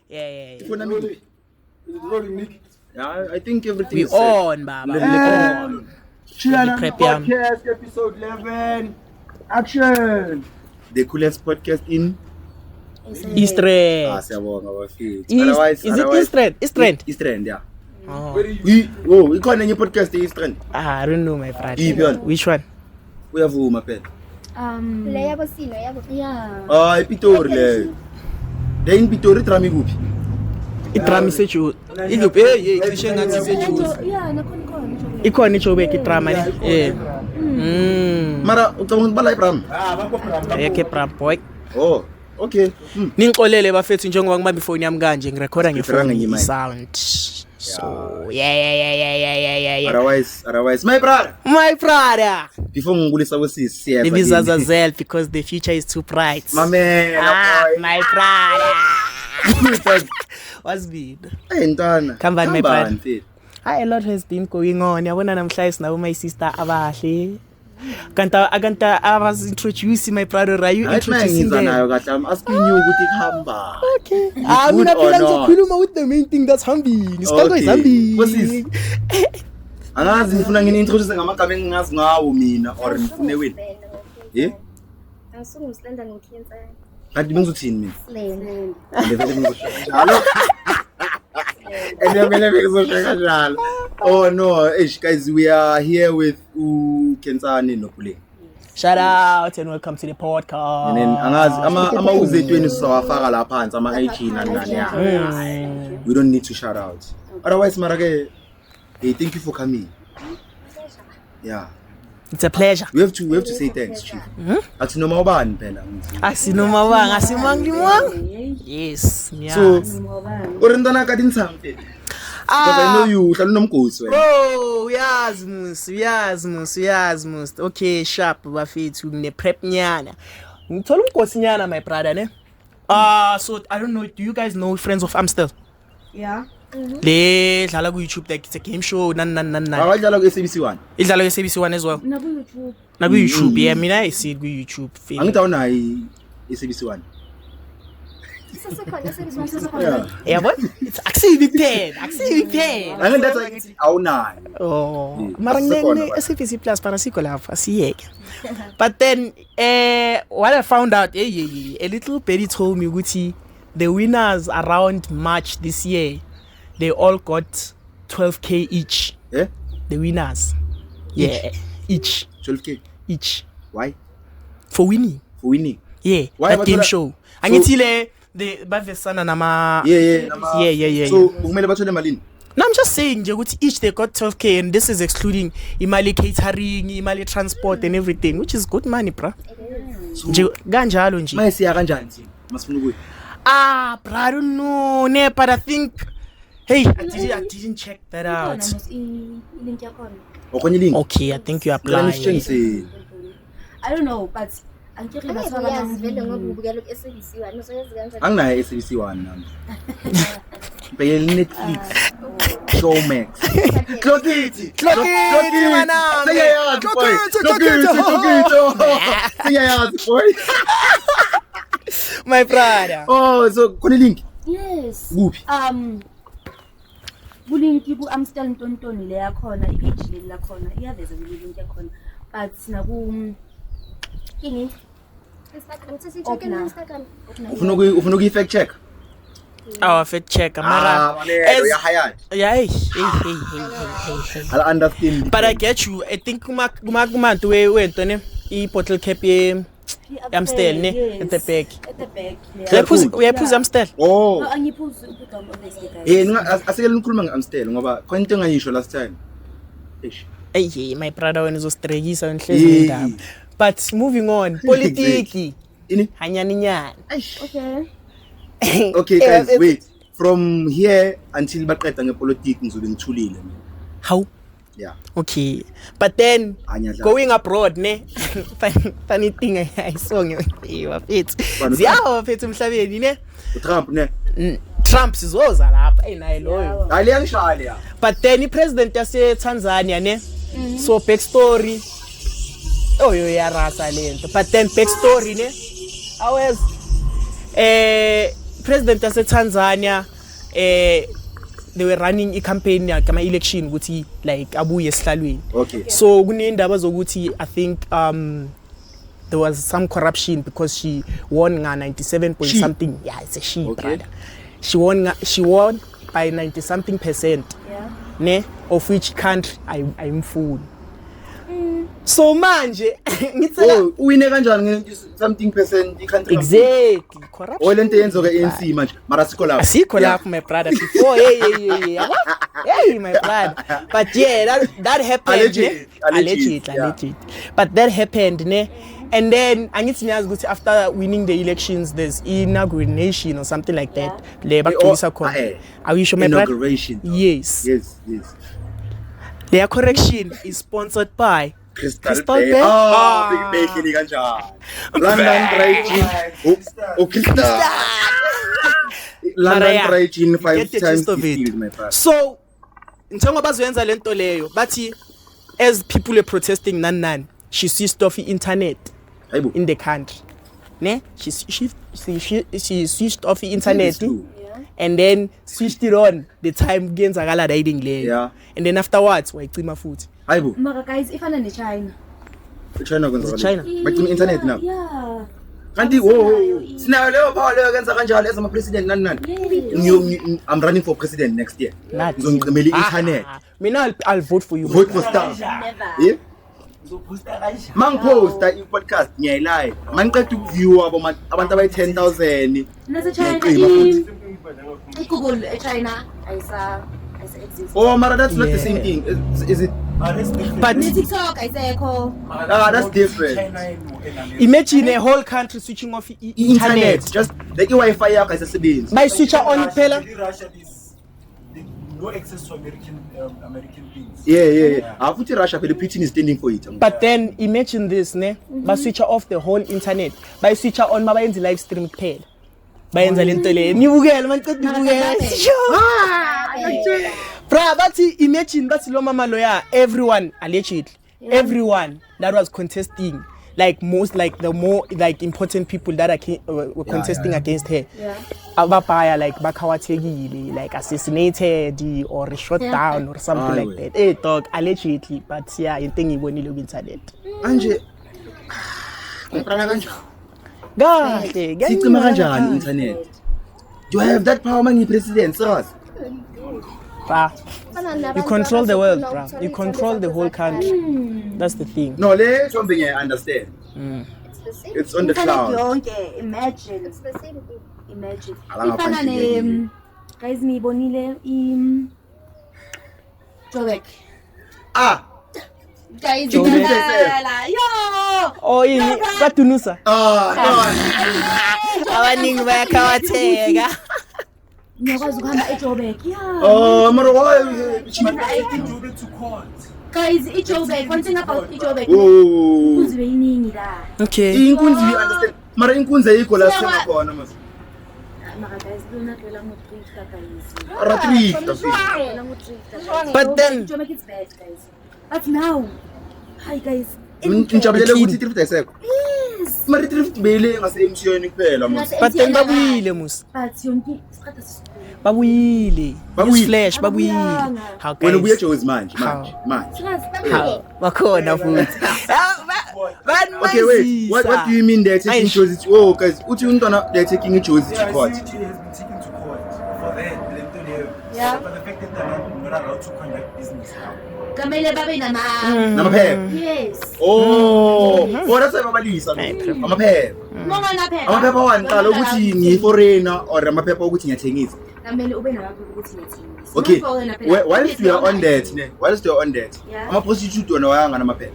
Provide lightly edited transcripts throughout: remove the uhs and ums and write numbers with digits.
Yeah. Phone me. Is it rolling, Nick? Yeah, I think everything We is set. on, Baba. Chilana Prep yam. Podcast episode 11. Action. The coolest podcast in Eastern. siyabonga bafethu. Is it Eastern? Eastern, yeah. Oh. Ikhona enye podcast Eastern. I don't know, my friend. Yiphi yona? Which one? Uyavuma phela. Le yabo sino yabo. Yeah. Ipitori le. Le in Pitori trami kuphi? Idrama iseju. Iluphi? Hey, cishe ngathi iseju. Yeah, nakhona. Ikhona iJoburg idrama ne. Yeah. Mara ucabanga ukubala iBram? Ayekho eBram boy. Oh, okay. Ningixolele bafethu njengoba ngibamba ifoni yami kanje ngirecorda Ngifranga ngefoni ngemic. sound. So, yeah. Otherwise, my brother. My brother. Before ngibulisa kwesisi siya. Leave Zazazel because the future is too bright. My man. My brother. What's been? Hey ntwana. Come on, my brother. Mfethu. A lot has been going on. Yabona namhla isinawo my sister abahle. Akanta I was introducing my brother. Are you introducing them? Nayo kahle. I'm asking you ukuthi kuhamba. Okay. Mina phela ngizokhuluma with the main thing that's hambini. Isiqalo izambini. Wosisi. Angazi ngifuna ngini introduce ngamagama engingazi ngawo mina or ngifune wena. Eh? Angisumushlenda ngikhenza. Kanti bengizothini mina? Slend. Ngivele ngizosho njalo. Ngiyabele ngizosho njalo. Oh no, guys, we are here with Kensani Nopule. Shout out and welcome to the podcast. And then angazi ama uzetweni sizawafaka la phansi ama 18 nani ya. We don't need to shout out. Otherwise marake, hey, thank you for coming. Yeah. It's a pleasure. We have to say thanks, Chief. Asinoma ubani phela. Asinoma wang, asimangli wang. Yes. So, urindana ka dinsang phela. Because I know you uhlala nomgosi wena. Oh, uyazi mus. Okay, sharp bafethu ngine prep nyana. Ngithola umgosi nyana my brother ne. So I don't know, do you guys know Friends of Amstel? Yeah. Le dlala ku YouTube like it's a game show nan. Awudlala ku SABC1. Idlala ku SABC1 as well. Na ku YouTube. Na ku YouTube, yeah, mina I see ku YouTube. Angithi awunayo SABC1. Yeah, what? It's actually Big 10. Angithi that's like awunayo. Oh, mara ngene SABC Plus para siko lapha siyeke. But then what I found out, a little birdie told me ukuthi the winners around March this year, they all got 12k each. Yeah? The winners. Yeah, each. 12k Each. Why? For winning. Yeah, Why that game show. Angithile the bavesana nama. Yeah. So kumele bathole malini? No, I'm just saying nje ukuthi each they got 12k and this is excluding imali catering, imali transport and everything, which is good money, bro. Nje kanjalo nje. Maye siya kanjani thina? Masifuna ukuyi. Bro, I don't know, ne, but I think I didn't check that out. Link yakhona. Okhonye link. Okay, I think you apply. I don't know, but angikhe Yazi vele ngoba ubukela ku SABC1 uzoyazi kanjani. Anginayo SABC1 nami. Bhekela Netflix. Showmax. Clockity mana. Siyayazi boy. Siyayazi boy. My brother. Oh, so khona link. Yes. Kuphi? Bulinki ku Amstel Ntontoni le yakhona, ipage le lakhona. Iyaveza link yakhona. But na ku kingi Instagram sesicheck na Instagram. Ufuna ukuyi fact check? Fact check mara. Uyahayat. Yeah, hey. I'll understand. But I get you. I think kuma we went ne I bottle cap Amstel ne at the back. We phuza Amstel. Oh. Angiphuzi ukudom obviously guys. Asekele nikhuluma ngeAmstel ngoba khona into engayisho last time. Hey, my brother wena uzostrekisa enhlezi indaba. But moving on, politiki. Ini? Hanyaninyana. Okay. Okay guys, wait. From here until baqeda ngepolitiki ngizobe ngithulile mina. How? Yeah. Okay. But then Anyadla. going abroad ne funny thing I saw wafethu. Ziyawa wafethu emhlabeni ne. Trump ne. Trump sizoza lapha ayinaye loyo. Hayi angishaya ya. But then president yase Tanzania ne. So backstory. Oh yo yarasa lento. But then backstory ne. Always president yase Tanzania they were running a campaign yakama election ukuthi like abuye esihlalweni. Okay. So kunendaba zokuthi I think there was some corruption because she won 97 point something. Yeah, it's a she, brother. She won by 90 something %. Yeah. Ne, of which country I'm full. So manje ngitsela uwine kanjani something % i-country exactly corruption. olento yenzo ke ANC manje mara asikho lapho my brother before hey my brother, but yeah that happened allegedly. But that happened ne, and then angithi niyazi ukuthi after winning the elections there's inauguration or something like that le bakhulisa khona. Are you sure my brother? Inauguration. Yes. Their correction is sponsored by Crystal Bay. Big kanjani. London Dry Gin. Crystal. London Dry Gin 5 times distilled, my brother. So njengoba bazoyenza lento leyo bathi as people are protesting nan she switched off the internet in the country. Ne? She switched off the internet and then switched it on the time kuyenzakala riding leyo. Yeah. And then afterwards wayicima futhi. Hayibo. Mara guys ifana neChina. China kwenza China. Bacima internet now. Yeah. Kanti sinayo leyo power leyo kenza kanjalo as ama president nani. I'm running for president next year. Ngizongcimela internet. Mina I'll vote for you. Vote for Star. Never. Mangiposta i-podcast ngiyayilike mangiqeda ukuview abantu abayi 10,000 naseChina iGoogle eChina ayisa exist. Oh mara that's not the same thing. Is it? But TikTok ayikho. That's different. Imagine a whole country switching off internet. Just like Wi-Fi yakho ayisebenzi. By switch on phela. No access to American things. Yeah. Futhi Russia phela Putin is standing for it. But then imagine this ne, ba switch off the whole internet. By switch on mabayenza live stream kuphela. Bayenza lento le. Nibukele manje nibukele. Bra bathi imagine bathi lo mama lawyer everyone allegedly everyone that was contesting like most like the more like important people that were contesting against her. Abapaya like bakawathekile like assassinated or shot down or something like that. Hey dog allegedly but yeah into engiyibonile ku internet. Manje ngiqala kanjani? Kahle Sicima kanjani internet? Do I have that power mangi president sir? You control the world, bro. You control the whole country. That's the thing. No, there's something I understand. It's on the cloud. Imagine. It's the same thing. Imagine. Ifana ne guys ngibonile Joburg. Guys Oh, batunusa. Abaningi bayakhawatheka. Ngiyakwazi ukuhamba eJoburg. Mara why? Guys, eJoburg, one thing about eJoburg. Kuzibe yiningi la. Okay. Inkunzi you understand. Mara inkunzi ayikho la sema khona mase. Mara guys, lona dlela ngo-3 guys. Ara 3. But then Joburg is bad guys. But now, hi guys. Ngijabulele ukuthi drift ayisekho. Yes. Mara drift bele ngase emshiyeni kuphela mase. but then babuyile musa. But yonke isikhathi sisikhulu. Babuyile. Flash babuyile. How Wena ubuye guys? Jozi manje. Bakhona futhi. Okay, wait. What do you mean they're taking Jozi? Oh, guys, uthi untwana they're taking Jozi to court. The city has been taken to court for that. Yeah. For the fact that they're not allowed to conduct business now. Kamele babe nama. Namaphepha. Yes. Oh, that's why babalisa. Amaphepha. Mongana phepha. Amaphepha waniqala ukuthi ngiyi-foreigner or amaphepha ukuthi ngiyathengisa. Kamele ube namaphepha ukuthi ngiyathengisa. Okay. Whilst you are on that, Yeah. ama-prostitute wona wayanga namaphepha.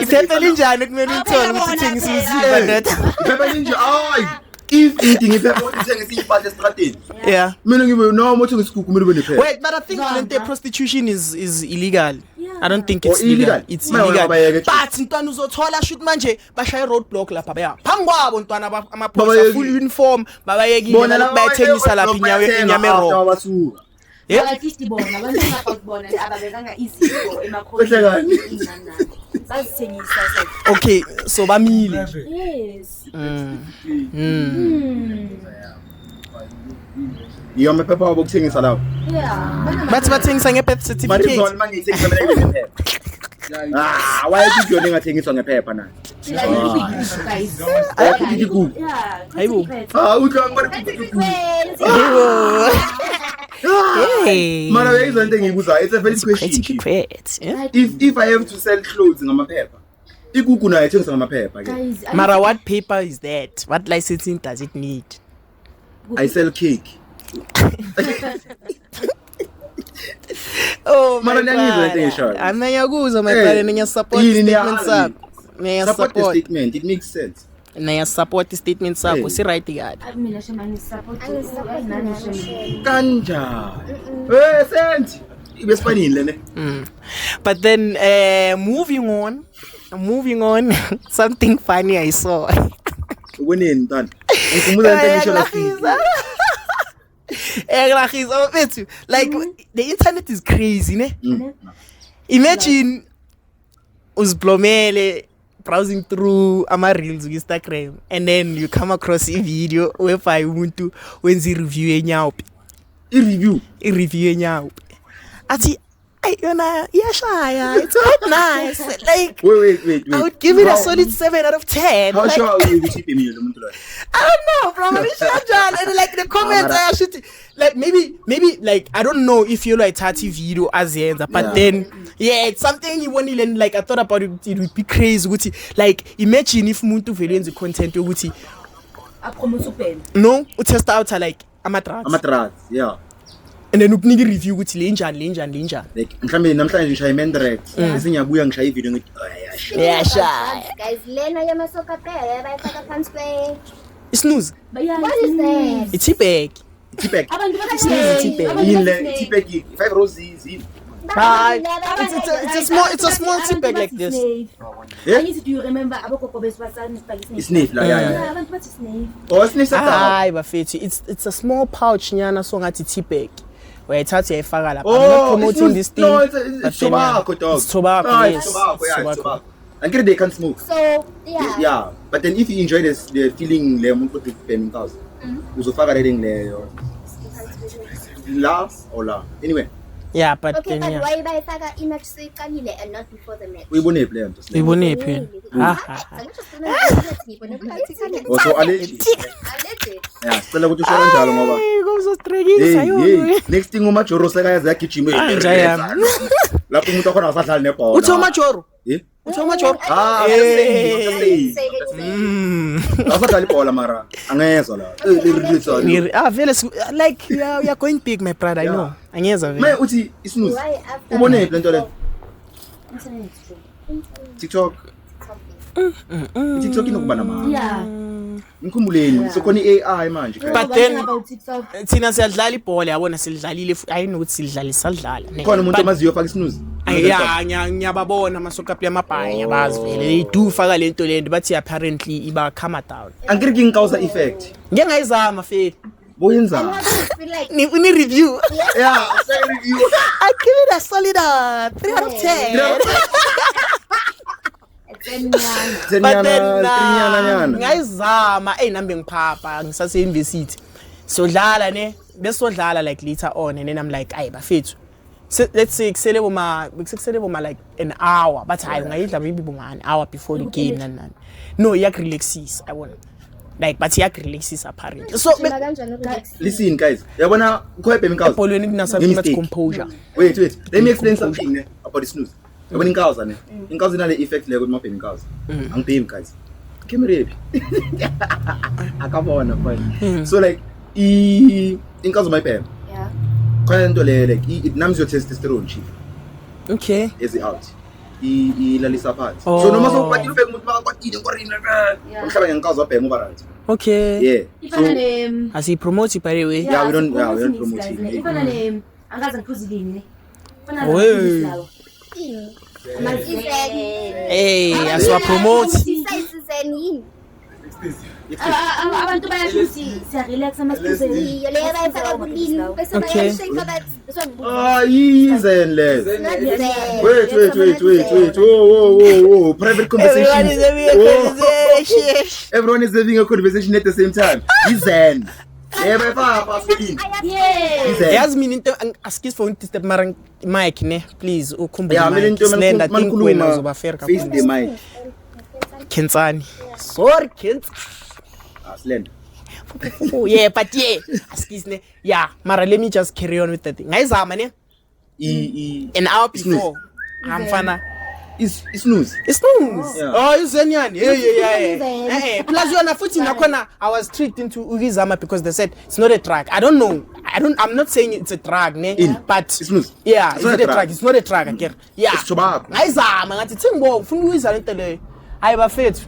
Iphepha linjani kumele uthole ukuthi uthengisa umzimba ndoda? Iphepha linje hayi. If idinga iphepha ukuthi uthengisa iy'mpahla esitrateni. Yeah. Mina ngibe noma uthi ngisikukhu kumele ube nephepha. Wait, but I think lento prostitution is illegal. Yeah. I don't think it's illegal? legal. It's Mina illegal. bayeke But ntwana uzothola shoot manje bashaye roadblock lapha baya. Phambi kwabo ntwana amaphoyisa Babayeki. full uniform babayekile Bona bayethengisa lapha inyama error. abasuka. Yeah. Abathi bona abantu abakubona ababekanga izifo emakhona. Kwehlekani? Bazithengisa so. Okay, so bamile. Yes. Iyo amaphepha wabo kuthengisa lapho. Yeah. Bathi bathengisa nge-birth Manje certificate. zona mangiyithengisa mina ngephepha. Why did you not thengiswa ngephepha na? Guys. Ayakuthi ku. Yeah. Hayibo. Uthi ngibona Hey. Mara uyayizwa into engiyibuzayo, it's a very question. Etiquette. Yeah? If I have to sell clothes ngamaphepha, ikuku nayo ithengisa ngamaphepha ke. Guys, Mara, what paper is that? What licensing does it need? I sell cake. Oh my Mara, niyangizwa into God. engishoyo. Ngiyakuzwa my Hey, brother, ngiya support yini statement niyazi? sakho. Support the Support. statement, it makes sense. Ngiya support statement sakho. Hey. Si right kahle. mina shemani support Angisupport nani mina, shemani. Kanjani? Senti. Ibe sifanile ne? But then moving on, something funny I saw. Ukunini ntana? Ngikumuza into engisho last. Like the internet is crazy, ne? Imagine uzblomele browsing through ama reels on Instagram and then you come across a video whereby umuntu wenza review yenyawupi. I-review. I-review yenyawupi. Athi ay yona iyashaya, it's quite nice. Like Wait. I would give it a solid 7 out of 10. How Like, sure are you ukuthi ipemile lo muntu lo? I don't know, bro. And like the comments I should like maybe like I don't know if you like Tati video as the end, but Yeah. then it's something you want to learn. Like I thought about it, it would be crazy. Would like imagine if muntu vele content would Apromote pen. no test out like amatras Amatras, yeah. and then upniki review ukuthi lenjani. Like mhlambe namhlanje ngishaye Mendrax, bese ngiyabuya ngishaye ivideo ngithi Yeah, shy. Guys, lena yamasoka phela bayifaka phansi kwe. Snooze. What is that? It's bag. T-Pack. Abantu Yinle T-Pack 5 roses yini? It's a small tip bag like this. Yeah? Do you remember abokoko besibasana sibhalisile? Isniff la yeah. Abantu bathi snake. Oh, sniff setha. Hayi bafethu, it's a small pouch nyana so ngathi tea-bag. Uyayithatha uyayifaka lapha. I'm Oh, not promoting this thing. No, it's but then, tobacco, dog. It's tobacco, No, yes. it's tobacco, yeah, It's it's tobacco. tobacco. And get they can smoke. So, yeah. Yeah, but then if you enjoy this, the feeling le umuntu othi bhemi house. Uzofaka le thing leyo. La or la. Anyway, Yeah, but Okay, then but yeah. why bayifaka image seyiqalile and not before the match? uyibone play nto. Uyibone phi? Also allergy. Yeah, sicela ukuthi usho kanjalo ngoba. Hey, kuzostrekisa Hey, next thing uMajoro sekayaza yagijima. Manje yami. Lapho umuntu akhona asadlala nebhola. Uthi uMajoro? Eh? Uthi uMajoro? Hey. Mm. Asadlala ibhola mara angezwa la. Vele like you are going big my brother, I know. Angeza Maye vele. uthi isnuzi. Ubone phi lento le? TikTok. TikTok inokuba namanga. Yeah. Ngikhumbuleni sokhona iAI manje. But then about TikTok. thina siyadlala ibhola yabona silidlalile ayinokuthi silidlala isadlala. Khona umuntu amaziyo faka isnuzi. Ngiyababona amasokapli amabhanya bazi vele they do faka lento lento bathi apparently iba calm down. Angiriki ngikawusa effect. Ngeke ngayizama fethu. Boyenza. Ni review. Yeah, say review. I give it a solid 3 out of 10. But then Nyana. ngayizama nambe ngiphapha ngisase university. Sodlala ne besodlala like later on and then I'm like ayi bafethu. So let's say kusele boma like an hour but hayi ungayidla maybe boma an hour before the game nani. No, relaxes I want. Like but relaxes apparently. So Listen guys, yabona kuhebe imikhazi. ebholweni kunasa much composure. Wait, let me explain something ne about the snooze. Yabona inkawuza ne. Inkawuza ina le effect leyo kuma bhemi inkawuza. Angibhemi guys. Camera akabona fine. So like inkawuza mayibhemi. Yeah. Khona into le like it numbs your testosterone chief. Okay. Is it out? Ilalisa phansi. Oh. So noma sokwathi ubheka umuntu bakakwatile ngorina umhlaba ngenkawuza wabhema uba right. Okay. Yeah. Ifana ne As he promotes it by the way. Yeah, we don't promote it. Ifana ne angazi ngiphuzilini ne. Ifana Wey. lawo. Hey, as we promote. abantu bayasho ukuthi siyarelax amasipho Iyo leyo bayifaka kulini bese Okay. bayashake bathi this one good. Yizen les. Not Zen. Wait. Whoa. Private conversation. Everyone is having a Whoa. conversation. Everyone is having a conversation at the same time. Yizen. Bayifaka paswini. yeah Yazi mina into askis for disturb mara mic ne please ukhumbule Yeah, mina into Slender think wena mankhuluma uzoba fair face the kakhulu. mic. Kentsani. Sorry Kents. Slender. Oh yeah, but yeah, askis ne. Yeah, mara let me just carry on with the thing. Ngayizama ne an hour before. Amfana. Is snooze. It's news. Yeah. Oh, it's Zenyani. Yeah. Zen. Plus you are futhi nakhona I was tricked into ukizama because they said it's not a drug. I don't know. I'm not saying it's a drug, ne? But It's news. yeah, It's it's not not a a drug. drug. It's not a drug again. Yeah. It's tobacco. Ngayizama ngathi thingbo ufuna ukuyizwa lento leyo. Hayi bafethu.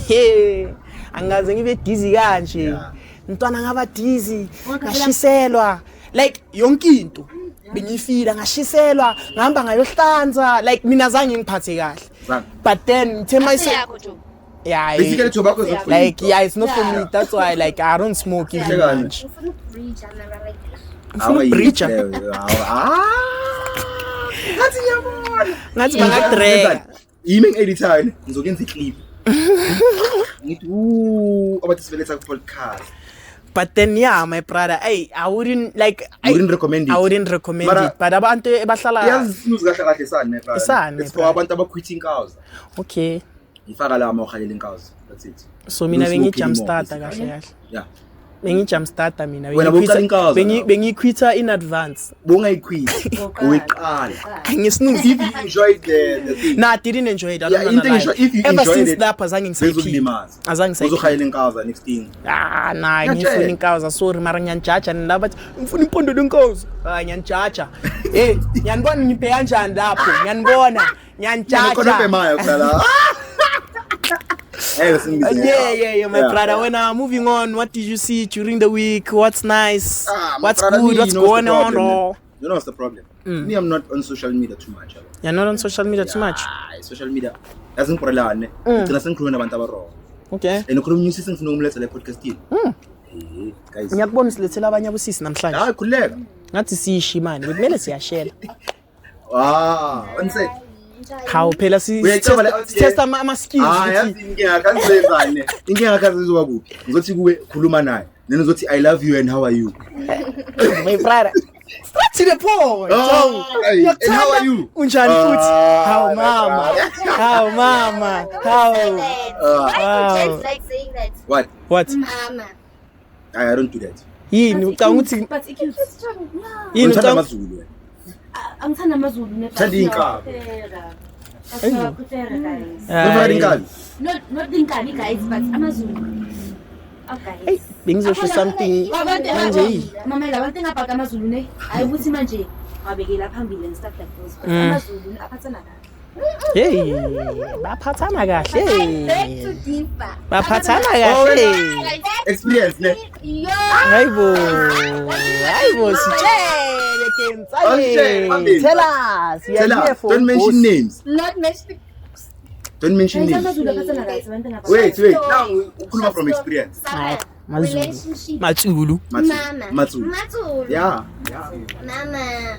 Hey. Angaze ngibe dizzy kanje. Yeah. Mntwana ngaba dizzy. Ngashiselwa. Like yonke into. Bengifila ngashiselwa, ngihamba ngayohlanza. Like mina zange ngiphathe kahle. Zange. But then Thema is yeah, Basically tobacco is not for like you. yeah, it's not for me. That's why like I don't smoke even Yeah. much. Ufuna ukubridge mara like How are you? Preacher. Ngathi ngiyabona. Ngathi bangadrega. Yimi ngeditine ngizokenza iclip. Ngithi abathi sibeletha ku podcast. But then yeah, my brother, I wouldn't like You wouldn't recommend it? I wouldn't recommend Mara- it. But abantu ebahlala Yazi snooze kahle kahle sani my brother. Isani, It's my for brother. abantu abaquitting cows. okay. Ifaka la mawuhalela inkaws. That's it. So mina No bengi smoke jump anymore, starter basically. kahle kahle. Yeah. Bengi jump starter mina. Wena bowuqala inkaza nawe. Bengi quita in advance. Bongayiquit. Uyiqala. Ngisnooze. If you enjoyed the thing. Nah, I didn't enjoy it. I'm Yeah, not into gonna lie. if you Ever enjoyed since it, that azange ngisayiphila. bezokulimaza. Azange ngisayiphila. Uzohalela inkaws next thing. Ah, nah, Ngiyatshela. ngifuna inkawuza sorry mara ngiyanjaja nila bathi ngifuna impondo lenkawuza. Ah, ngiyanjaja. Hey, ngiyanibona ngiphe kanjani lapho? Ngiyanibona. Khona Ngiyanjaja. bemayo phela. Hey, listen. Yeah, my brother. When moving on, what did you see during the week? What's nice? My What's brother, good? me, What's you know what's going the on? problem, man? Or You know what's the problem? Me, I'm not on social media too much. you're not on social media too much. Social media doesn't correlate. Ngicina sengikhuluma nabantu abarong. Okay. And ukhuluma news sengifuna ukumletha le podcast yini. Guys. Ngiyakubona silethela abanye abusisi namhlanje. Hayi khuleka. Ngathi siyishi manje, kumele siyashela. Unsaid. Hawu phela si Uyayicabanga le- test ama skills. Yazi inkinga akazenzane. Inkinga akazizoba kuphi. Ngizothi kuwe khuluma naye. Then uzothi I love you and how are you? My brother. Straight to the point. Hey, and how are you? Unjani futhi? How my mama? brother. How mama? How? Why do Wow. you just like saying that? What? Mama. I don't do that. Yini ucanga ukuthi but ikuse yini Ngithanda ucanga amazulu wena. angithanda amazulu ne Thanda iy'nkabi. prepare guys Ngifaka inkabi. not inkani guys but amazulu okay bengizosho something manje yi. mama labantu engabhaka amazulu ne ayibuthi manje wabekela phambili and stuff like those but amazulu aphathana kahle Hey, baphathana Back kahle. to deeper. Baphathana kahle. Experience ne. Yo. Hayibo. Hayibo sitshele Awusitshele, Kentsani. phambili. Tell us. We are Tell here us. for Don't mention both. names. Not mentioning. Don't mention guys names. amazulu aphathana kahle abantu engabhaka Wait. Now ukhuluma from experience. Hayi, Mazulu. Relationship. Matsulu. Mama. Matsulu. Matsulu. Yeah. Mama.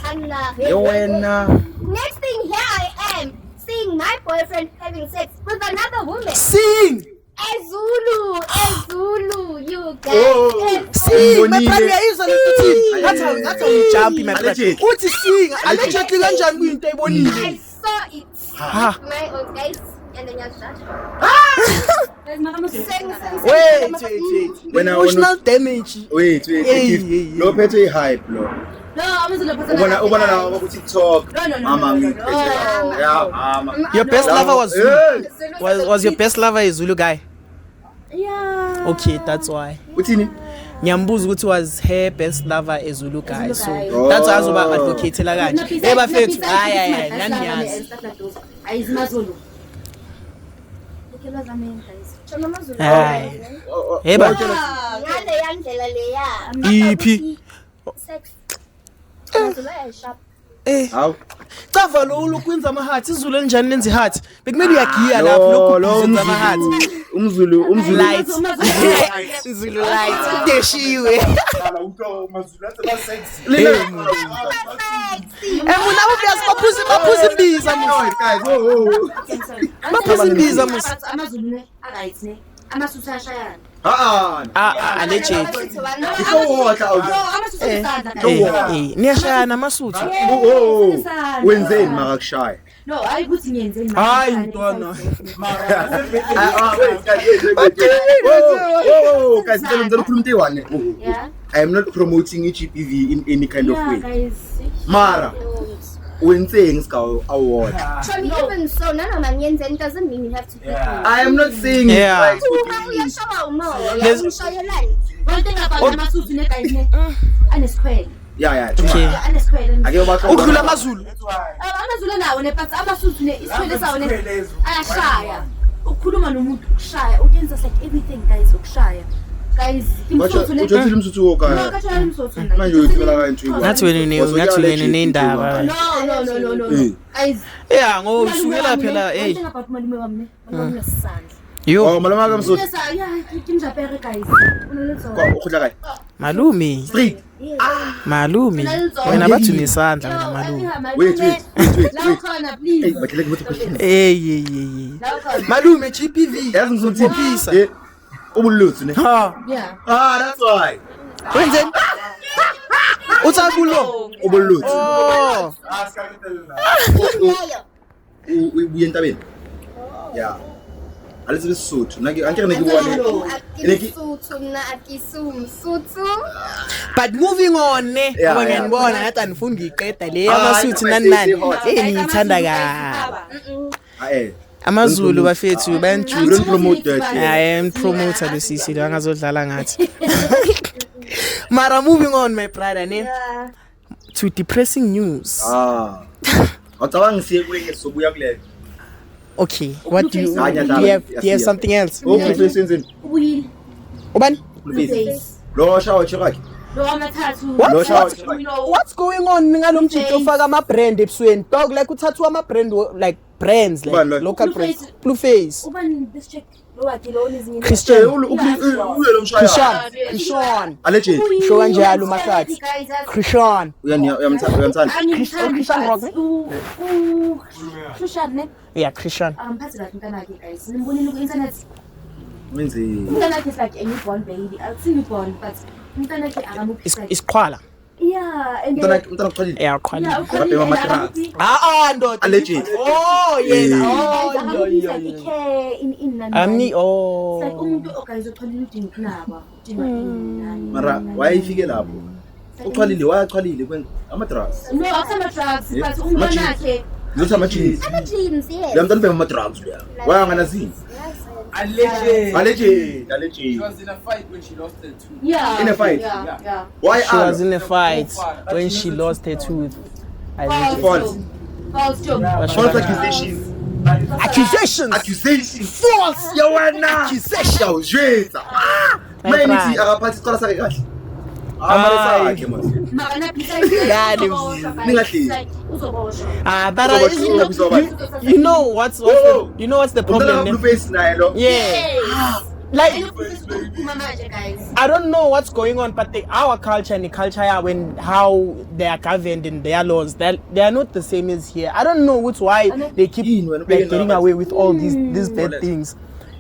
Tanda. Yowena. Next thing, here I am seeing my boyfriend having sex with another woman. Sing. Ezulu, you guys. Oh. Sing. My Ngibonile. brother uyayizwa le nto. That's how you jump my brother. Allegedly. Uthi sing. Allegedly kanjani kuyinto I ebonile? saw it. Ha. with my own guys, and then you're judged. guys maka amazulu Wait. When I Emotional damage. Wait. Hey. Lo phethe hype lo. no amazulu aphathana Ubona la ku TikTok. No. Mama No. ngiphethe. Yeah, mama. Your best Yeah. lover was Hey. was your best lover a Zulu guy? yeah Okay, that's why. Uthini? Ngiyambuza ukuthi was her best lover a Zulu guy. So guy. that's why Oh. azoba advocate la kanje. Bafethu hayi naniyazi. ayizimazulu Hayi. Yeba. Ngale yandlela leya. Iphi? Sex. Mazulu ayashap. Eh. Hawu. Cava lo lokwenza ama hearts izulu enjani lenza i heart. Bekumele uyagiya lapho lokho kwenza ama hearts. Umzulu Light. Izulu light. Deshiwe. Muna baphuza imbiza musi. Baphuza imbiza musi. Amazulu ne right ne. Amasusa ashayana. Legend. Niyashayana amasuthu. Wenzeni makakushaya? No, ayikuthi ngiyenzeni. Hayi ntwana. Guys, Yeah. I am not promoting GBV in any kind of way. Guys. Mara, when saying Scout Award, Even so, none of my yenzeni doesn't mean you have to pick one. I am not saying Yeah. it. One thing about amasusu ne guys ne. Anesquare. Yeah. Okay. Anesquare. Ukudlula amazulu. Amazulu nawo ne but amasusu ne iswele sawo ne ayashaya. Ukukhuluma nomuntu ukushaya, uyenza like everything guys ukushaya. Guys, imsuthu ne. Ujothile umsuthu wo guy. Akathola imsuthu ne. Manje uyithula kanjani? Ngathi wena unendaba. No. Guys, Yeah, ngosukela phela hey. About malume wami, malume nesandla. Yo, Oh, malama kamsuthu. Yes, yeah, kimjapere guys. Unoletso. Ukhudla kayi. malume. Street. Malume. Wena bathi nesandla wena malume. Wait. La khona please. Hey, bathi ukuthi question. Hey. La khona. Malume GBV. Yazi ngizothiphisa. Uphisa. Ubulutho ne. Ha. Yeah. That's why. Wenzeni? Utsakulo. Ubulutho. Oh. Uye entabeni. Yeah. Alithi besuthu. Angeke ngikubone. But moving on ne Yeah, ngoba yeah. ngiyanibona ngathi anifuni ngiqeda le amasuthi nani. Ngiyithanda ka. Amazulu bafethu We bayanjuta. don't promote that. I am promoter lesisi lo angazodlala ngathi. Mara moving on my brother ne to depressing news. Awucabangi siye kwenye sobuya kule. Okay, what do you Yes, have something else? Senzeni. Will. Ubani? Face. Lo shawo chekaki. Lo amathathu. What's going on ngalomjito ofaka ama brand ebusweni? Dog like uthathu ama brand like brands like Ubani, like? local brands. Blueface. Ubani this check. Lo wathi lo nezinye. Christian. Uye lo mshaya. Christian. Alleged. Show kanjalo mahlathi. Christian. Uyamthanda. Christian Rock, ne? Christian ne? Yeah, Christian. Phathi kahle mntanakhe guys. Nimbonile ku internet. Menzi. Mntanakhe is like a newborn baby. I'll newborn but mntanakhe akamuphi. Isikhwala. Yeah, and Mntana uqalile. Yeah, khwala. Ababhema amatraks. Ndoda. Alleged. Oh, yes. Amni Oh. like umuntu guys otholile udinga kunaba. Udinga Mara wayifike lapho. Uqalile wayaqalile kwen amatraks. No, akama drugs but umntanakhe Ngizothi ama-jeans. Uyamntana ubhema ama-drugs leya. Wayanganazi. Alleged. She was in a fight when she lost her tooth. yeah. In a fight? Yeah. Why She was in a fight when she lost her tooth. False. False joke. False accusations. Accusations. False. Yawana. Accusation. Manje akaphathi iqala sakhe kahle. Amara sakhe manje. Makana pizza. Ningahlezi. Uzoboshwa. But you know what's the problem? Blue face naye lo. Yeah. Like Mamaje guys. I don't know what's going on, but our culture and the culture when how they are governed in their laws, they are not the same as here. I don't know why they keep like getting away with all these bad things,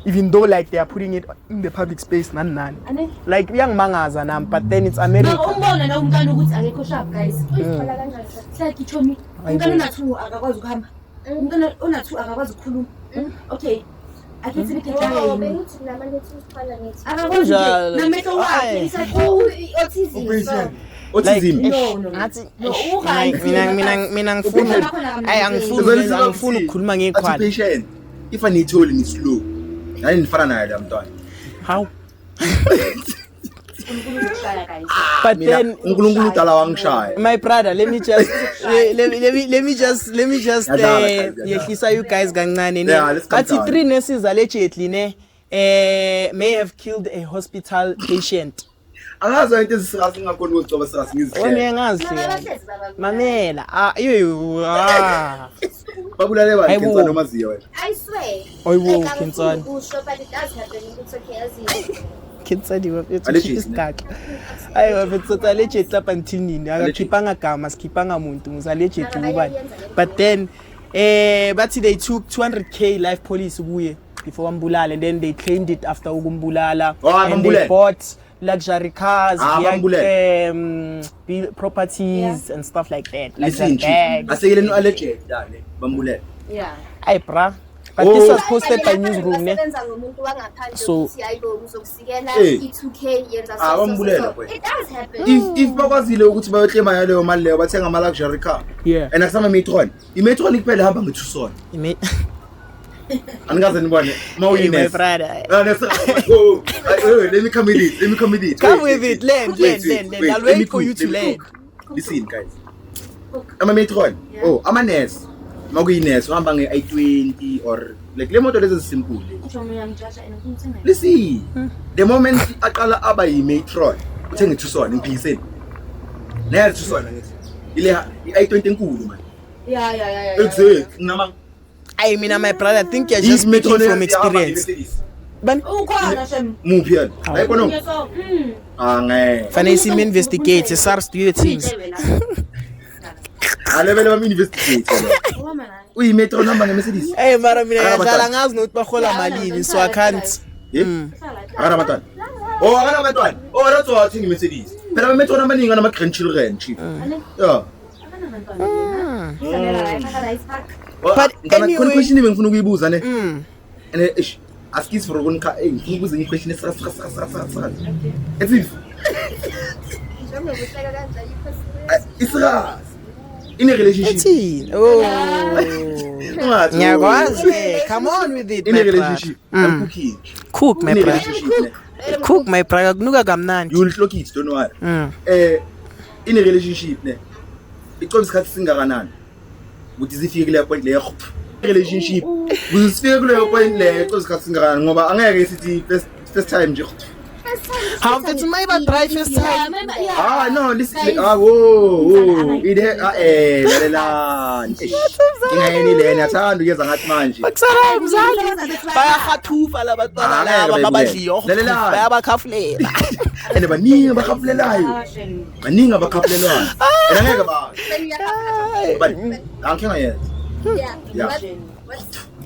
even though like they are putting it in the public space. Like young mangaza nam, but then it's America. No, umbona na umntana ukuthi akekho sharp guys. Uyithola kanjani? Like ichomi. Umntana unathu akakwazi ukuhamba. Umntana onathu akakwazi ukukhuluma. Okay. Akithi bikhe Autism. Mina ngifuna ukukhuluma ngekhwala. Patient. If I need to in slow. Nani nifana naye la mntwana. How? But then uNkulunkulu udala wangishaya. My brother, let me just yehlisa you guys kancane ne. Athi 3 nurses allegedly ne may have killed a hospital patient. angazi into ezisirasi ngakhona ukucoba sirasi ngizihlela ngazi Babahlezi baba. mamela babulale bani kenza noma ziyo wena I swear. Ayibo, Like, Khensani. Usho, but it does happen. It's okay, as you. Kitsadi wafethu Allegedly. isikaki ayi wafethu allegedly lapha nthini akakhipanga gama sikhipanga umuntu musallegedly ubani but then bathi they took 200k live police kuye before wambulala and then they claimed it after ukumbulala and they bought luxury cars properties and stuff like that listen asekele no alleged dale bambulala Yeah. ay bra but this was posted by newsroom ne So- I2K yenza bambulela kwena It does happen. if bakwazile ukuthi bayoclaima yaleyo mali leyo bathenga ama luxury car yeah and akusama metron imetron kuphela hamba ngeTucson anikaze nibone my mawuyines brother let me come with it come with it land I'll wait for you to land listen guys ama metron amanes makuyines uhamba nge-i20 or like le moto lezi simple Kusho mina ngijudge and ngimthemba. listen the moment aqala aba yi-metron uthenga iTucson ngiphiseni nayo Tucson ngithi ile i20 enkulu man Yeah. exactly nama I mean my brother I think you're just speaking from experience ban Ukhona shem. muphi yana ayibona Ngeso. ange fanele sim investigate SARS do your things alebele bami investigate Uma naye. uyi metro number ngeMercedes hey mara mina ngiyadlala ngazi nokuthi bahola malini so I can't akana batwana akana batwana that's why athi ngeMercedes phela ba metro number ningi nama grandchildren chief yeah But anyway- question engifuna ukuyibuza ne and askis for ukukha ngifuna ukubuza enye question esaka ethi isra in a relationship Ethini ngiyakwazi come on with it in a my brother relationship I'm cooking cook my in a brother relationship cook my brother kunuka kamnandi you will clock it don't worry in a relationship ne icona isikhathi singakanani ukuthi zifike kuleyo point leyo relationship uzifike kuleyo point leyo icona isikhathi singakanani ngoba angeke sithi first time nje how did my drive first time no listen whoa ide lalela ingayeni lena athanda ukwenza ngathi manje bakusala mzali bayakhathufa labantwana laba babadliyo bayabakhafulela ene baningi abakhafulelayo baningi abakhafulelwayo ena ngeke ba angikhenga yena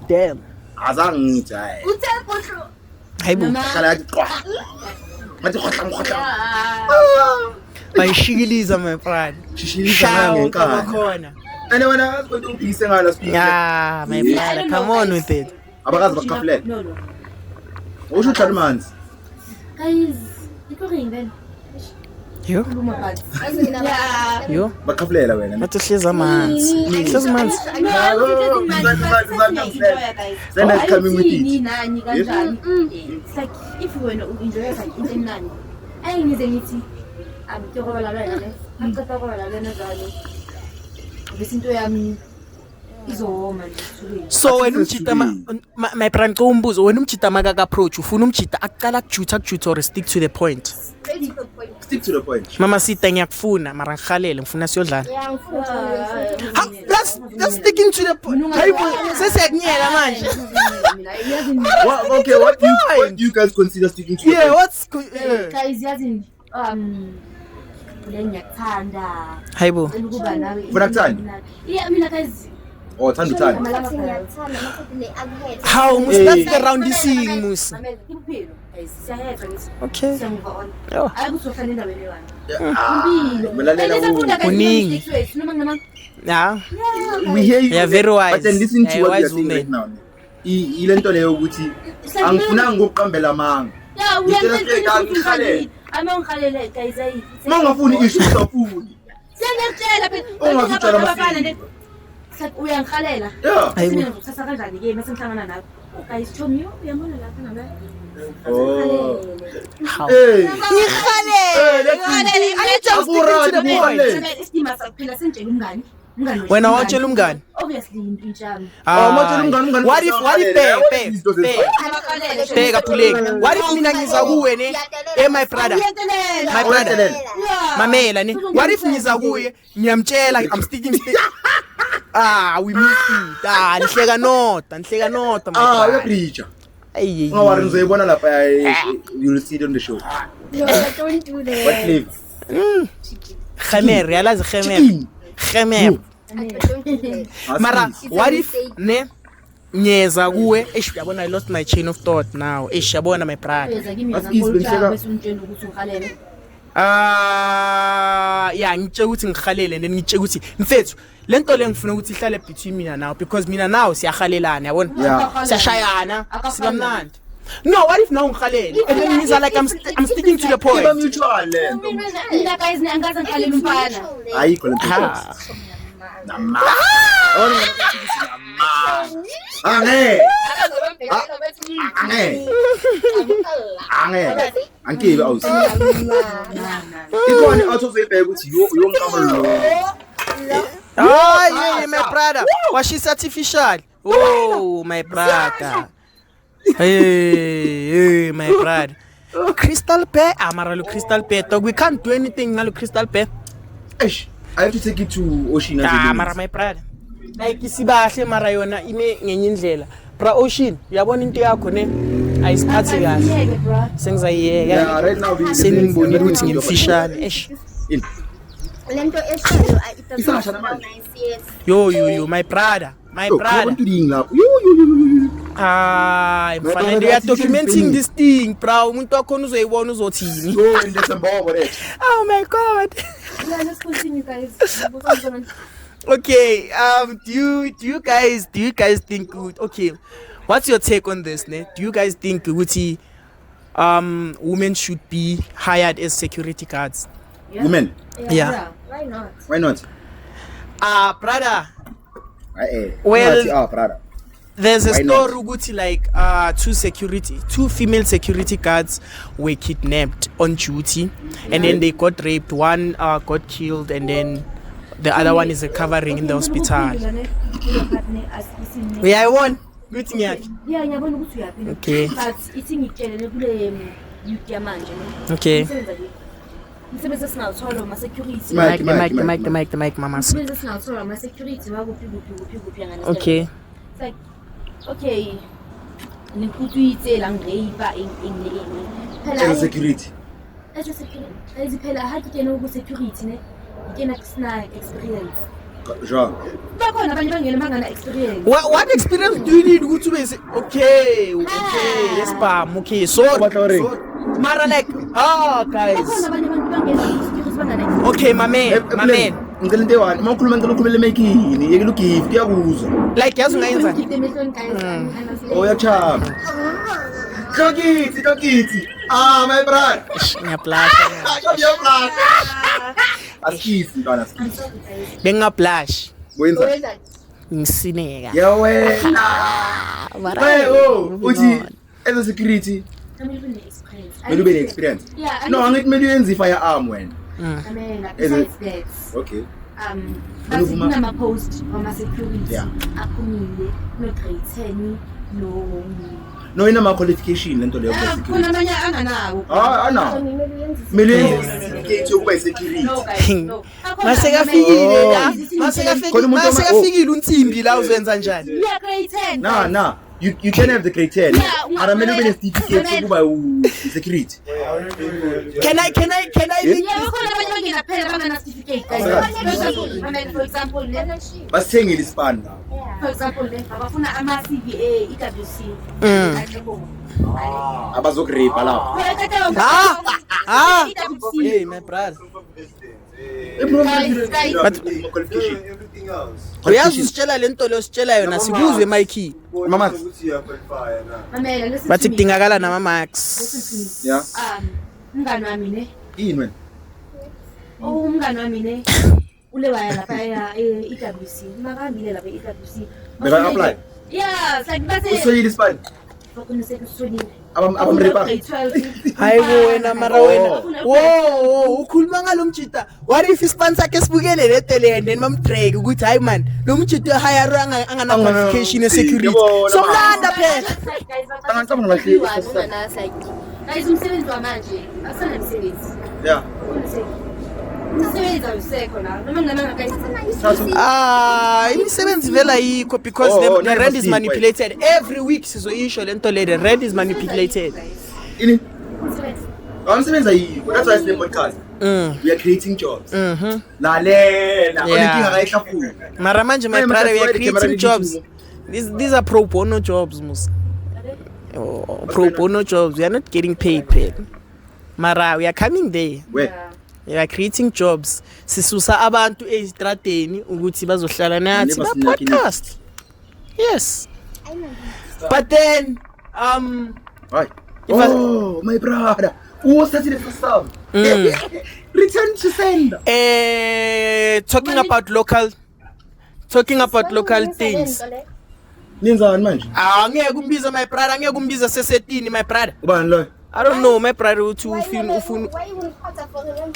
damn azange ngithi hayi hayibo khala yathi qwa ngathi khohla bayishikiliza my friend shishilisa ngenkani khona ene wena asikwento uphise ngala speed yeah my brother come on with it abakazi bakhafulela No. usho uhlala manzi Guys, iko ringben. yo Khuluma phansi. yo bakhafulela wena bathi hleza amanzi hleza amanzi Then that's coming with it. Nani kanjani? It's like if wena u-enjoy into emnandi. Ayingize ngithi amtorola lana ne. Ngicela ukubala lana njalo. Bese into yami izoma nje. so wena umjita my brand umbuzo wena umjita makaka approach ufuna umjita aqala kujutha or stick to the point stick to the point mama sita ngiyakufuna mara ngihalele ngifuna siyodlala Yeah, unfortunately. let's sticking to the point hayibo sesiyakunyela manje okay what do you guys consider sticking to the yeah point what's Guys yazi ngiyakuthanda. hayibo Ukuba nawe. Ufuna kuthanda? Yeah, mina guys. thanda how mus that's the round ising mus Impilo. Guys, siyayenza ngithi. okay Siyamva on. Oh. Ayikuzohlala endaweni ewane. melalela Kuningi. yeah we hear you Yeah, very wise. but then listen to Yeah, what you are wise saying right woman. now ile nto leyo ukuthi angifunanga ngokuqambela amanga Yeah, Ngikhalela. Amangikhalele guys ayi. mawungafuni issue usafuni Siyangitshela phela. Ungazitshela Abafana amasiko. Like uyangikhalela. yeah Hayibo. Mina ngizothatha kanjani ke mase ngihlangana nawe. Guys, Tommy, uyambona lapha ngabe? oh how hey ngikhalele I need to stick to the point Isidima sakuphila sentshela umngani. Wena watshela umngani. Obviously intshami. Mawutshela umngani What if bheka Phuleki. What if mina ngiza kuwe ne my brother. My brother. Mamela ne. What if ngiza kuye ngiyamtshela I'm sticking we missed it. Nihleka nota my brother. Uyabreacher. Ungawari ngizoyibona lapha you'll see it on the show. No, don't do that. What flavor? Khamer, realize Khamer. Mara, what if ne nyeza kuwe yabona I lost my chain of thought now. Yabona my brother. Yeah, ngitshe ukuthi ngikhalele then ngitshe ukuthi mfethu lento le ngifuna ukuthi ihlale between mina now because mina now siyakhalelana yabona siyashayana sibamnandi. No, what if now ngikhalele and then ngiza like I'm sticking to the point. Iba mutual le. Mina guys angaze ngikhalela umfana. Ayikho le nto. Nama. Angibe awusi. Ikhona out of ebheka ukuthi yomqamo lo. Yeah, my brother. Was she artificial? Oh, my brother. Hey, my brother. Crystal pear, Amara crystal pear. We can't do anything ngalo crystal pear. Eish, I have to take it to Ocean as Mara my brother. Like isibahle mara yona ime ngenye indlela. Bra Ocean, uyabona into yakho ne? Ayisiphathi kahle. Sengizayiyeka. Yeah, right now seningibonile ukuthi ngimfishane. Eish. Lento eshayo Isasha namanje. Yo, my brother. My brother. Mfana they are documenting this thing, bro. Umuntu wakhona uzoyibona uzothini. So in December what? Oh my god. Let's continue guys. Okay, do you guys think okay, what's your take on this, ne? Do you guys think Uti women should be hired as security guards? Yeah. Women? Yeah. Why not? Why not? Brother. Well, brother. There's a Why story not? Uguti like two female security guards were kidnapped on duty and then they got raped. One got killed and then the other one is recovering in the hospital. Yeah, I won. Good thing yet. Yeah, ngiyabona ukuthi uyaphi. Okay. But ithi ngitshelele kule youth yamanje ne. Okay. Msebenza sinawuthola ama security. The mic, mama. Msebenza sinawuthola ama security wakuphi ngane. Okay. It's like okay. Nikutuyitse la ngreipa in. Phela security. Ejo security. Eziphela hathi kena uku security ne. Kena kusina experience. Genre. Bakhona abanye bangena bangana experience. What experience do you need to be okay, yes, bam, okay. So Mara like, guys. Bakhona abanye bangena experience bangana. Okay, my man. Ngicela into one, mawukhuluma ngikukhulumele makini, yeke gift kuyakuzwa. Like yazi ungayenza. Uyachama. Tokithi. My brother. Ngiyablasha. Askisi ntwana askisi. Bengablash. Wenza. Ngisineka. Yawena. Uthi as a security, mele ube experience. Yeah. No, angithi mele uyenze firearm wena. Besides that. Okay. Basically my post on my security. Yeah. Akumile no grade 10 No ina ma qualification lento leyo kuna security. manye anganawo. Ana. Mele certificate yokuba security. No guys. No. Masekafikile la. Masekafikile untsimbi la uzenza njani? Yeah, grade 10. Nah. You can have the grade 10. Yeah, Ara mele ube certificate yokuba security. Can I Yeah, bakhona abanye bangena phela bangana certificate guys. For example, Basithengile ispan la. for example, abafuna ama CVA, EWC. Abazokurepa la. Hey, my brother. But Qualification. Uyazi usitshela lento lo sitshela yona sikuzwe Mikey. Mama. mamela listen. Bathi kudingakala nama marks. Yeah. Umngani wami ne. Yini wena? Umngani wami ne. Ule waya lapha EWC. Makambile lapha EWC. Beka apply. Yeah, it's like base. Usoyile ispan. Bakuniseka usonile. Abamrepa. Hayi wena mara wena. Wo, ukhuluma mangalomjita what if isponsor ke sibukele le tele and then mamdrag ukuthi hayi man lo mjita hire angana qualification e security so mlanda phela guys umsebenzi wamanje asana umsebenzi yeah umsebenzi awusekho la noma ngingakayisa imisebenzi vela yikho because the rent is manipulated every week sizoisho lento le the rent is manipulated ini umsebenzi ayikho that's why it's podcast we are creating jobs lalela oninkinga kayihlafuna mara manje my brother we are creating jobs these are pro bono jobs mus pro bono jobs we are not getting paid mara we are coming there where we are creating jobs sisusa abantu ezitradeni ukuthi bazohlala nathi ba podcast yes but then right my brother who started the first time return to sender talking about local things nenzani manje angeke kumbiza my brother angeke kumbiza sesetini my brother ubani lo I don't know my brother uthi ufuna Why you want contact for him?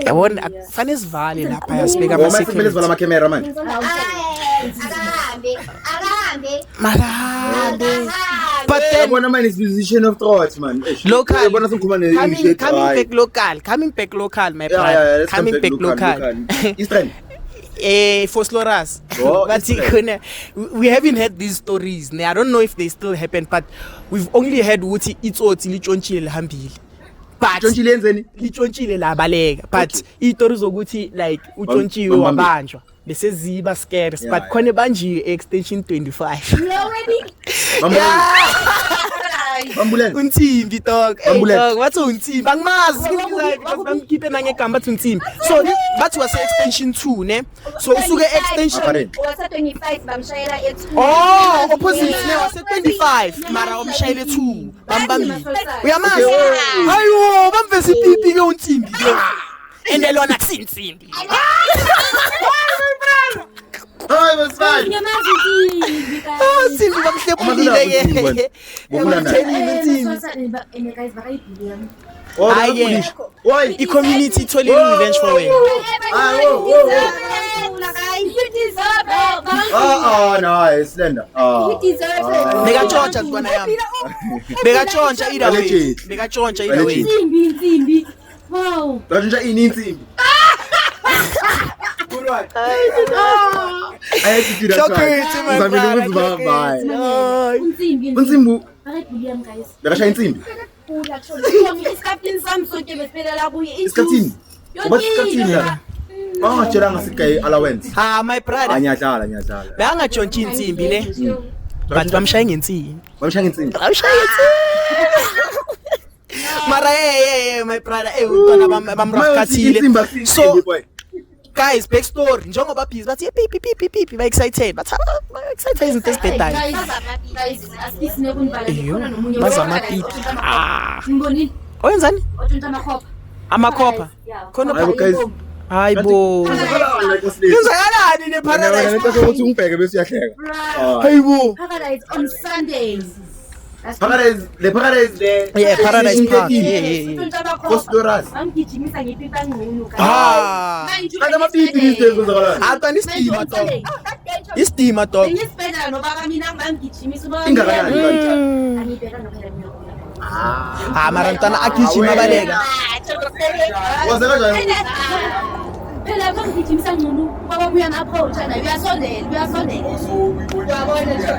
yabona kufanele sivale lapha yasibeka ama security security vala camera manje malade but then yabona manje is musician of thoughts man local yabona sikhuluma coming back local my yeah, brother let's coming back local Eastern for Sloras Oh, but we haven't heard these stories I don't know if they still happen but we've only heard ukuthi itsotsi litshontsile lihambile but Tshontsile yenzeni litshontsile labaleka but izitori zokuthi like utshontshiwe wabanjwa bese ziba scares but khona banjiwe extension 25 ambulance untsimbi dog dog wathi untsimbi angimazi because bamkhiphe nangegama bathi untsimbi so bathi wase extension 2 ne so usuke extension wasa 25 bamshayela ethu opposite ne wase 25 mara umshayele 2 bambambi uyamazi hayo bamvesa ipipi ke untsimbi lo endelona kusinsimbi hayi basifani untsimbi bamhlephulile ke why i-community itholile revenge for wena no slender bekatshontsha ntwana yami bekatshontsha either way bekatshontsha either way insimbi wow batshontsha ini insimbi unsimbi bekashaya insimbi isikhathini sami sonke besipelela kuye isikhathini ubasikhathini la bangatshelanga sigaye allowance my brother anyadlala beyangatshontshi insimbi ne but bamshaya ngensimbi mara my brother untwana bamrafkathile so guys backstory njengoba busy bathi pipi ba excited bathi excited izinto ezibhedayo asisine kunibale khona nomunye bazama pipi ngibonini oyenzani otshontsha amakhopa khona hayibo yenzakalani ne paradise ukuthi ungibheke bese uyahleka hayibo paradise on Sundays paradise there paradise park Sloras angijimisa ngipipa ngunu kanti amapipi izinto zakalana atani istima dog ngisipenda no baba mina ngangijimisa ubaba ingakanani angibheka nophela mina mara ntwana agijima baleka waze kanjani phela ngangijimisa ngunu baba buya ngapha naye uyasondela uyabona nje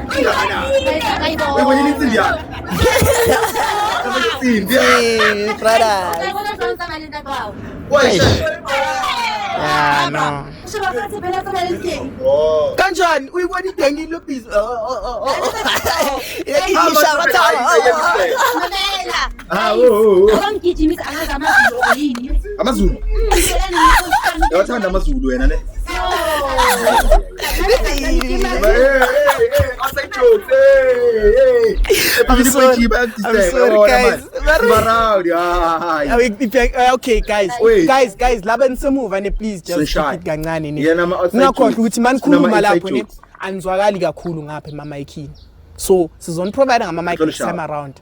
uyabona insimbi yakhe insimbi brother why no kanjani uyibona idengi lo busy ngangijimisa angazama yini amazulu yawathanda amazulu wena ne okay guys laba nisemuva ne please just keep it kancane ne ngakhohle ukuthi manikhuluma lapho ne anizwakali kakhulu ngapha ema mic so sizon provide ngama mic this time around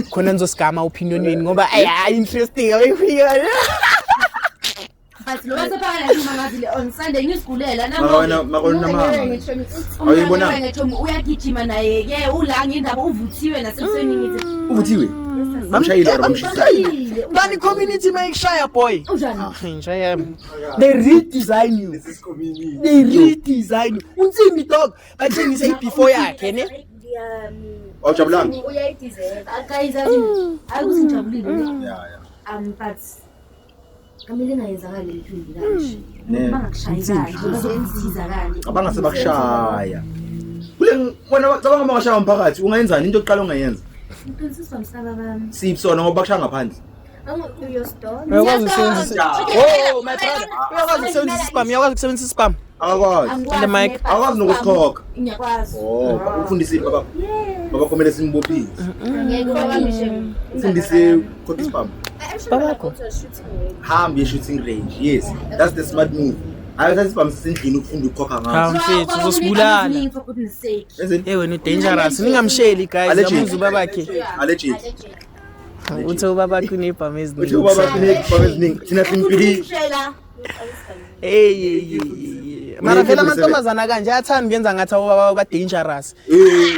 khona nizosigama opinion yenu ngoba interesting But lo sephakala ngimangazile on Sunday ngisigulela uyagijima naye ke ulanga indaba uvuthiwe nasebusweni ngithi uvuthiwe bamshayile or bamshayile bani community mayishaya boy unjani nje they redesign you they redesign you unsimbi dog bathengise before yakhe ne awujabulanga uyayidizela akayizazi akusijabulile but kamile ngayenzakala lethimbi kanje bangakushayisana bazenzizakala abangase bakushaya kule wena cabanga mangashaya umphakathi ungayenzani into oqala ungayenza uqinisisa umsaba bami sipsona ngoba bakushaya ngaphandle uyakwazi ukusebenzisa my brother uyakwazi ukusebenzisa spam akakwazi the mic akakwazi nokukhokha ngiyakwazi ufundisile baba komele simbophile ngeke babamishe ufundise khokha spam babakho hambe shooting range yes that's the smart move ayathatha spam sendlini ukufunda ukukhokha ngazo mfethu uzosibulala wena dangerous ningamsheli guys yamuzu babakhe alleged uthi ubabakho unebham eziningi baba kunebham eziningi thina simpili mara phela amantombazana kanje ayathanda kuyenza ngathi ababa ba dangerous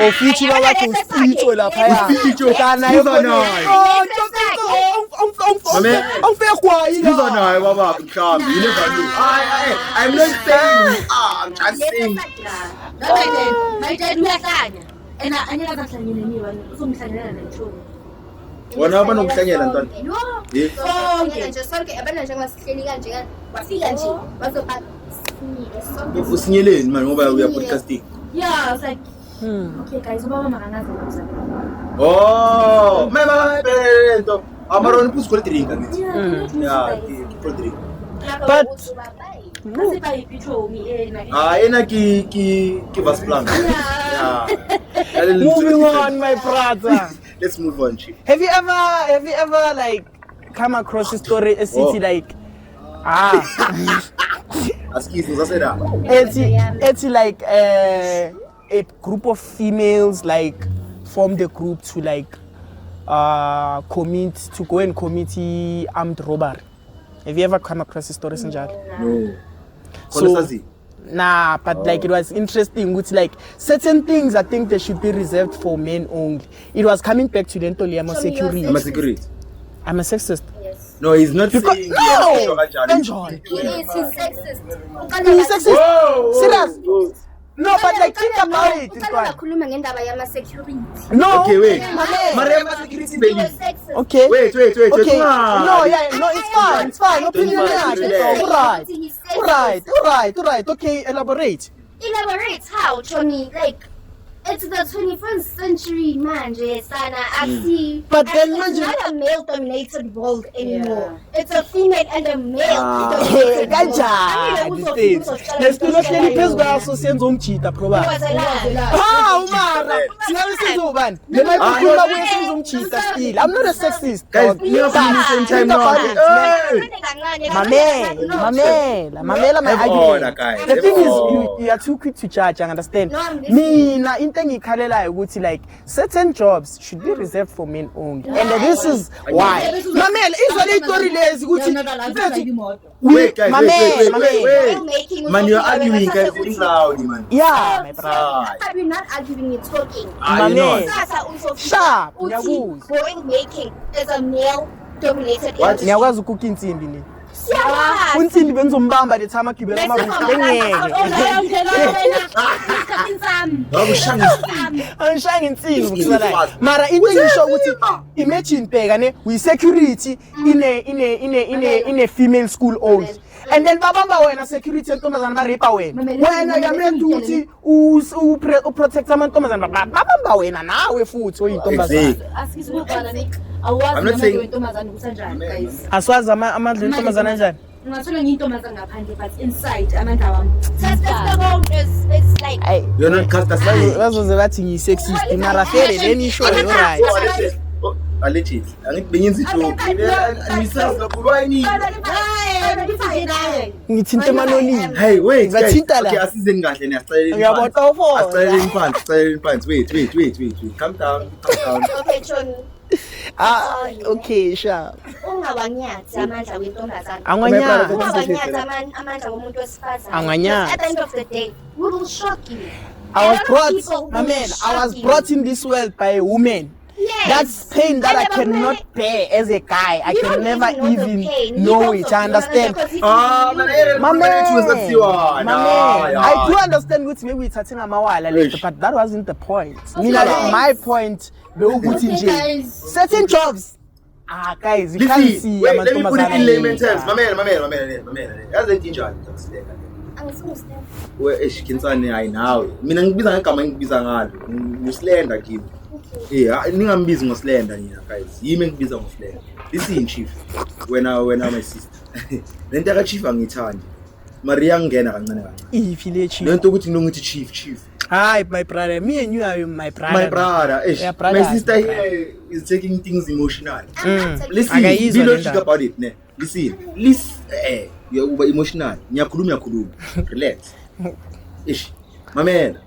ofithi babakho usipitho lapha ya kana angifekwayi Siza naye baba mhlambi you never know I'm not saying I'm just saying mayidela uyahlanya anyela kahlanyele niba uzomhlanyela nethomo wona abanokuhlanyela ntwana sonke abana nje ngasihleli kanje bafika nje bazopha usinyeleni man ngoba uya podcasting yeah it's like okay guys ubaba makanaza mama lento amaron pus kule drink ngithi yeah kule drink but Kasipa ipitho ena ena ki vas plan yeah moving on my brother let's move on chief have you ever like come across a story a city like askisi uzaseda it's like a group of females like form the group to like go and commit armed robbery. Have you ever come across a story sinjalo? No. So, nah, but like it was interesting with like certain things I think they should be reserved for men only. It was coming back to the Ntoli security. I'm a security. I'm a sexist. Yes. No, he's not saying no. Enjoy. He's sexist. He's sexist. Whoa. Serious. No, but like think about it. Ukhuluma ngendaba yama security. No. Okay, wait. Mariama security baby. Okay. Wait. Okay. No, it's fine. Opinion. All right. Okay, elaborate. Elaborate how, Tony? Like, it's the 21st century, man, Sana. I see. But then it's not a male-dominated world anymore. Yeah. It's a female and a male-dominated world. Nesitulo hleli phezulu kwaso senza umjida probably. Umara. Singabe senza ubani? Lena ikhuluma kuye senza umjida still. I'm not a sexist. Guys, we are at the same time now. Mamela my argument. The thing is you are too quick to judge, I understand. Mina into ngikhalelayo ukuthi like certain jobs should be reserved for men only. And this is why. Mamela izole istory lezi ukuthi wait guys, wait. Man, you're arguing guys in loud, man. Yeah, my brother. We're not arguing, you're talking. Sharp. Going making is a male-dominated What? Ngiyakwazi ukukhukha insimbi ni. Unsimbi benzombamba the time agibela amabutho ngeke. Angishaya insimbi ukusala. Mara into ngisho ukuthi imagine bheka ne we security in a female school owned. And then babamba wena security entombazana ba rape wena yamrendi ukuthi u protect amantombazana babamba wena nawe futhi oyintombazana. Asikuzibukana ne I'm not saying intombazana kusanjani guys. Aswazi amandla entombazana kanjani? Ungathola ngiyintombazana ngaphandle but inside amandla wami. It's like you're not cast aside. Bazoze bathi ngiyi sexist mara fere then isho right. Alleged. Angibenyenza ijoke. Ngisazi kuba yini? Ngithinta emanolini. Hey, wait. Bathinta la. Okay, asizeni kahle ni asicela. Ngiyabotha ufo. Asicela phansi. Wait. Calm down. okay, Tony. Okay, sure. Ungawanyathi amandla wentombazane. Angwanyathi. Ungawanyathi amandla womuntu wesifazane. Angwanyathi. At the end of the day, we will shock you. I was A lot of brought, people my will man, I shock was you. brought in this world by a woman. Yes. That's pain that I cannot bear as a guy. I can never even know it. I understand. My man, I do understand what maybe it's a mawala later, but that wasn't the point. My point, certain jobs. Guys, you can't see. Wait, let me put it in layman terms. My man. That's a teacher. Where is Kinsani? I now. Mina ngibiza ngegama ngibiza ngalo. Nguslender kimi. Ningambizi ngoslender nina guys. Yimi ngibiza ngoslender. Listen chief. Wena my sister. Lento ka chief angithandi. Maria ngena kancane kancane. Ifile chief. Lento ukuthi ngithi chief. Hi, my brother. Me and you are my brother. My brother. Yeah, brother. My sister here is taking things emotional. Listen, Aka be izwa logic lendaba. about it, ne. Listen, you're over emotional. Ngiyakhuluma. Relax. Ish. My man.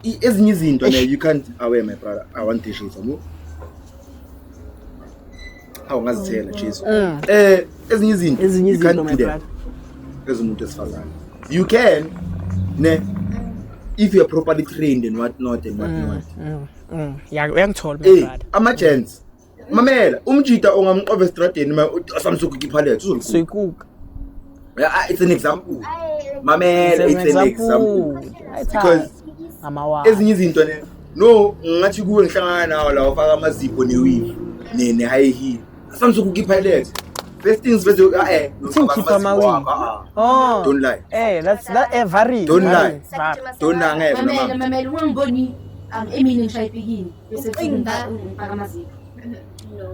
Ezinye izinto ne you can't aware my brother. I want to show you. Awungazithela Jesu. Ezinye izinto you can't do them. Ezumuntu esifazane. You can ne if you are properly trained and whatnot. Yeah, uyangithola my brother. Ama-gents mamela umjita ongamqova estradeni samsuku kiphalethe uzolikuka. Soyikuka. It's an example. Mamela, it's an example. Because ezinye izinto ne no ngathi kuwe ngihlangana nawo la ufaka amazipho neweave ne high heel samsuku kiphalethe. First things first, Don't lie. That's vary. Don't lie. Mamela ungiboni emini ngishayipikini bese ngifaka amazipho.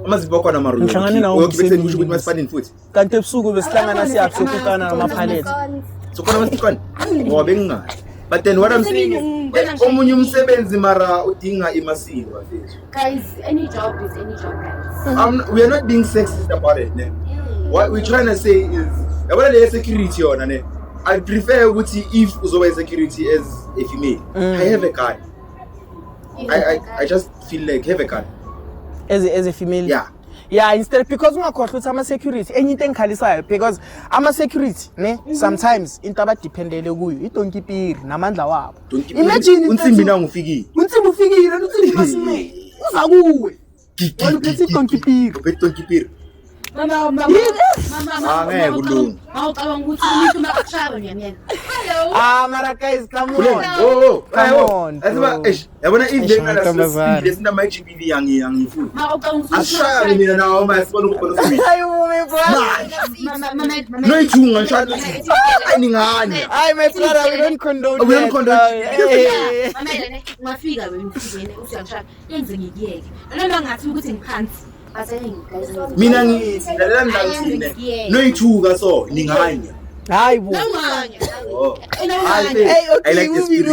Amazipho akho namarulo. Ngihlangane nawo Uyokubese ngisho ukuthi masifandini futhi. Kanti ebusuku besihlangana siyabusukana namaphalethe. So khona masifandini. Ngoba bengingazi. But then what I'm saying is omunye umsebenzi mara udinga imasini bafethu. Guys, any job is any job, guys. We are not being sexist about it, ne. What we're trying to say is yabona le security yona ne. I prefer ukuthi if uzoba security as a female. I have a gun. I just feel like have a gun. As a female. Yeah, instead because ungakhohlwa ukuthi ama security enye engikhalisayo because ama security ne sometimes into abadependele kuyo idonkipiri namandla wabo. Imagine unsimbi na ngifikile. Unsimbi ufikile unsimbi masimele. Uza kuwe. Wena uphethe idonkipiri. Uphethe idonkipiri. Mama. Ngeke kulunga. Awucabanga ukuthi umuntu makushaya ngiyamyena. Hello. Mara guys, come on. Come on. Yabona indlela lesina my GBV yangifuthi. Ashaya mina nawo masibona ukubona simi. Mama. No ithunga ngishaya. Ayiningane. Hayi my brother, we don't condone. We don't condone. Mama ne ngafika wena ufikene usiyangishaya. Yenze ngikiyeke. Noma ngathi ukuthi ngiphansi. Mina ngilalela ngizithine no ithuka so ninganye. Hayi bo. I like the spirit.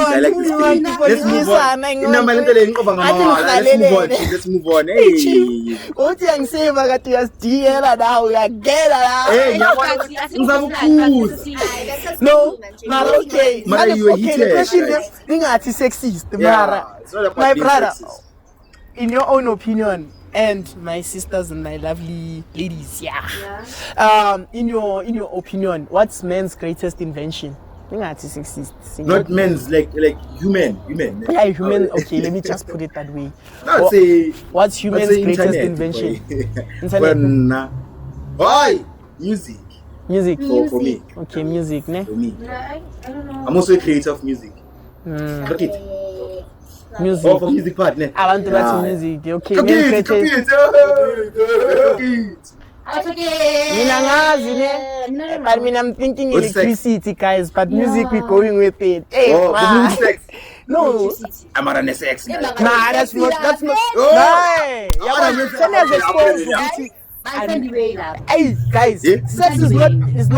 Let's move on. Inama lento le ngiqoba ngamawala. Let's move on. Hey. Uthi angiseva kade uyasidiela nawe uyagela la. Hey, ngizakukhuza. No, mara okay. Mara you heated. Ingathi sexist mara. My brother, in your own opinion, and my sisters and my lovely ladies, in your opinion, what's man's greatest invention? Sexist. Not men's, like human. Yeah, human. Okay, let me just put it that way. No, say what's human's greatest internet, invention? Internet. Why? Music. For me. Okay, music, ne? For me. I don't know. I'm also a creator of music. Look it. Music. Oh, for music part, ne? I want to watch music. Okay, Mina ngazi ne. But I'm thinking electricity, guys. But music, we going with it. Hey, sex. No. I'm not a sex. Nah, that's not. Hey, guys, sex is not. Is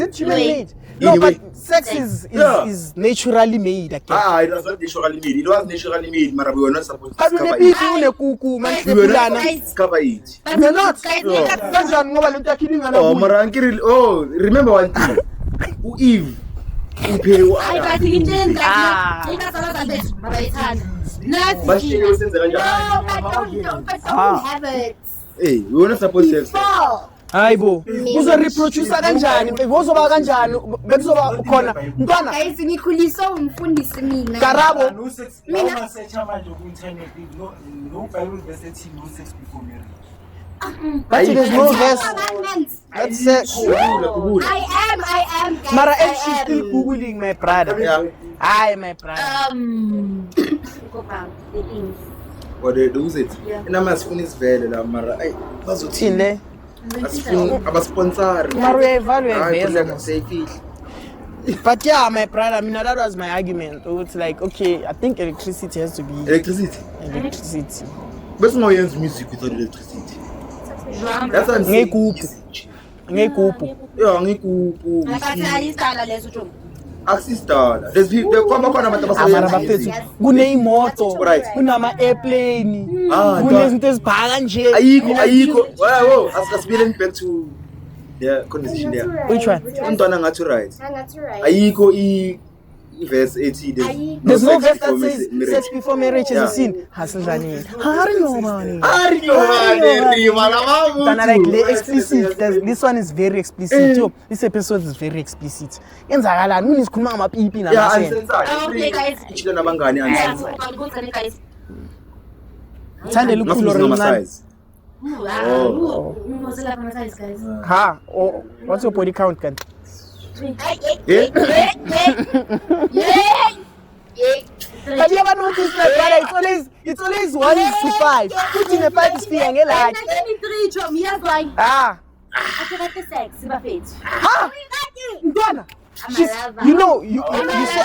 it human made? No, but sex is naturally made. It was not naturally made. It was naturally made, but we were not supposed to cover it. We were not cover it. We're not. Remember one thing. Eve uphewa Hayi bathi inteni kahle. Ikasala bethu babayithanda. Nathi. bashiye usenze kanjani But don't have it. hey wona support sex Before. hayibo uzoreproduce kanjani uzoba kanjani bekuzoba khona mntwana Guys ngikhuliswa umfundisi mina. Karabo No sex. Mina search manje ku internet no Bible verse ethi no sex before marriage. but there's no verse Commandments. that says kubula I am. Guys, mara I if she's still am. googling my brother yeah hi my brother Go back the things. kodwa uzithi Yeah. inama sifuna isivele la mara ay bazothini thine asifuna abasponsor mara uyayivalue hayi veza kodwa seyifihla but yeah my brother mina that was my argument it's like okay I think electricity has to be electricity electricity bese ungayenza music without electricity that's what I'm saying ngegubhu ngegubhu yeah ngikuphu Akathayisala lezo Jomo. akusistala there's people kwaba khona abantu amara abasebenza bafethu kuneyimoto Right. kunama airplane Ah, kunezinto ezibhaka nje ayikho wow asikasibile back to the conversation there which one umntwana ngathi right That's right. ayikho i-verse ethi there's no verse that before says marriage. sex before marriage is Yeah. a sin hasinjani hari yobani Tana like le explicit this one is very explicit yo this episode is very explicit yenzakalani unisikhuluma ngamapipi Yeah, namasene uncensored. Okay, guys. Ichilo nabangani uncensored. Ngikuzane guys. thandela ukhulu Ngafuna rincane ama-size. Oh. Ngizela phana size guys. ha what's your body count kanti Eh? have you ever noticed that brother it's always 1:5 futhi ne-5 isifika ngelati 23 Jomo yazwani. ah Akekade sex bafethu. ha mntwana she's Amalava. you know you say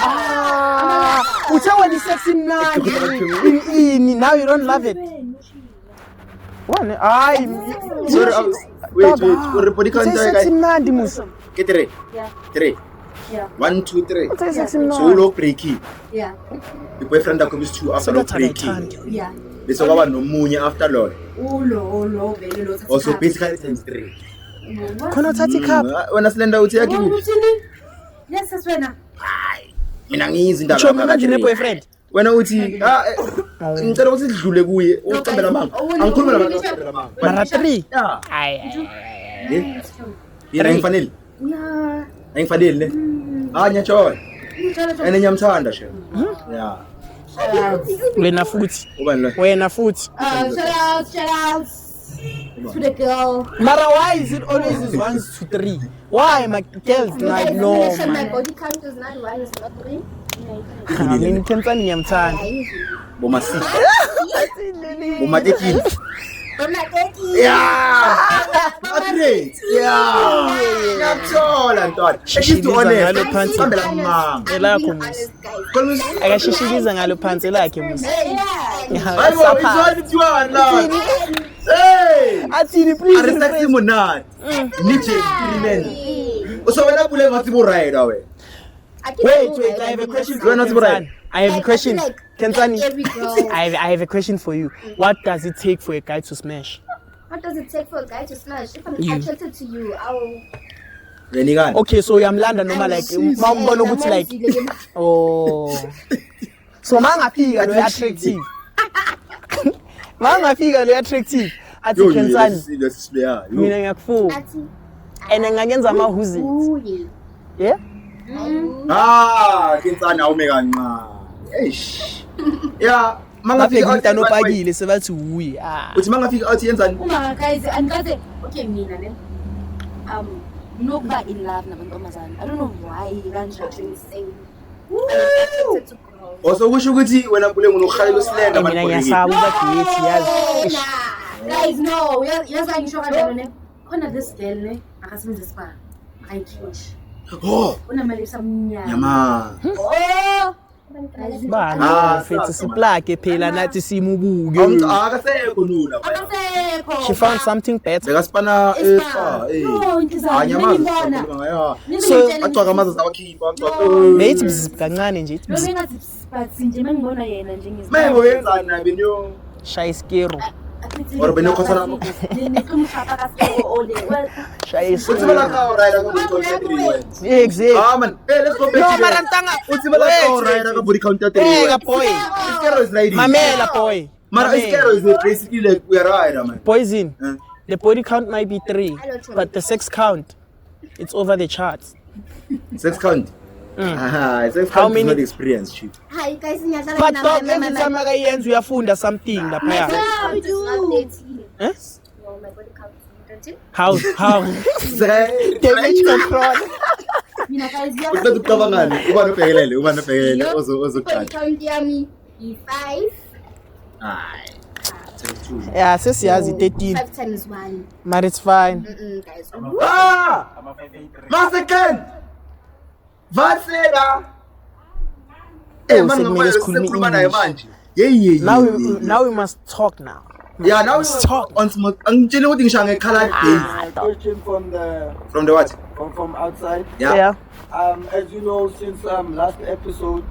uthawa ni sexy mnandi ini now you don't love it one ay Sorry, wait. Uripodi Uthe kanta sexy guy. mnandi musa Ke 3. Yeah. 3. Yeah. 1 2 3. uthe sexy So mnandi ulo breaky. Yeah. The boyfriend akho is 2 after lo breaky. Yeah. Bese kwaba nomunye after lo. Ulo vele lo. Also basically times 3. khona uthatha icup Wena silenda uthi yakhe kuphi? Uthini? Yes wena. Mina ngiyizi indaba show me manje ne-boyfriend Wena uthi ngicela ukuthi sidlule kuye ucambela amanga. Angikhuluma nabantu abacambela amanga. mara 3 Yeah. ay Yena ngifanele. Yeah. Ngifanele ne. Nyachola. Ene nyamthanda she. Yeah. wena futhi Ubani lo? wena futhi Shout out to the girl. mara why is it always is 1 to 3 why my girls like no My man body count is not 1, it's not 3. I mean kenzani ngiyamthanda Boma 6. Boma 13. I'm not 30. Yeah. Great. Yeah. Ngiyakuthola ntwana. Shishiliza ngalo honest. phansi. Sambela amanga. elakho musa Kolmis. akashishiliza ngalo phansi lakhe musa Hayi bo, izwani kuthiwa la. Hey. athini please Arrest rephrase. Simonat. Nije experiment. So wena bule ngathi bo right away. Wait, I have a question for You're not right. Kenzani. I have a question. Kenzani, Every girl. I have a question for you. What does it take for a guy to smash? What does it take for a guy to smash? If I'm You. attracted to you, I'll. Yeni ngani? Okay, so uyamlanda noma like mawumbona ukuthi like oh. So mangafika lo attractive. Mangafika lo attractive. Athi Kenzani, Lesisileya. mina ngiyakufuna. And ngangenza amahuzi. Yeah? Kenzani awume kancane. Eish. Yeah, Mangafika mangafika umntana opakile sebathi uyi. Ah. uthi mangafika athi yenzani? Uma guys andikaze okay mina ne. Nokuba in love nabantomazana. I don't know why kanjani saying. Attracted to girls. Also kusho ukuthi wena mpule ngunokuhalela usilenda Mina ngiyasaba ubageti yazi. Guys no, yaza ngisho kanjalo ne. Khona this girl ne akasebenza spa. Ayikhish. Oh, Unamali samnyama. yama. Oh. Bani mfethu siplage phela nathi simubuke. Akasekho lula. Akasekho. She found something better. Bekasipana Spa. eh. No, intizana. Anyamaza Ngibona. sikhuluma ngaya. So, Acwaka amaza sawakhipha, Beyithi bzz kancane nje. Lo bengathi but nje mangibona yena njengezi. Mengo yenzani nabe nyo? Shaya iskero. Athi Or benokhotsana mo. Ne ke moshapa ka seo o le. Well, Shayisa. Utsibala ka rider ka body count 3 Exactly. man. Hey, let's go back. No, marantanga. Utsibala ka rider ka body count 3 Hey, boy. Iskero is riding. Mamela, boy. Mara Iskero is basically like we are rider, man. Poison. Huh? The body count might be 3, but the sex count, it's over the charts. Sex count. Sex How count many- is not experience, chief. Hi guys, ngiyadlala But mina, dog, mama, every mama. time I ends, we are funda something. Yeah, Lapaya. we do. Eh? Well, my body count is 13. How? Damage control. mina guys ya. Uqeda ukucabangani? Uba nobhekelele, Body ozoqala. count yami i-5. Hayi. 32. Yeah, says he has 13, 5 times 1. but it's fine. Guys. Ah! I'm a 583. Maseken! Vasela! Oh, Man, segmele sikhuluma sikhuluma naye English. manje. Yeah. Now we must talk now. Yeah, now Let's talk. on smart. Angitshela ukuthi ngishange colored days. Question from the From the what? from outside. Yeah. As you know, since last episode,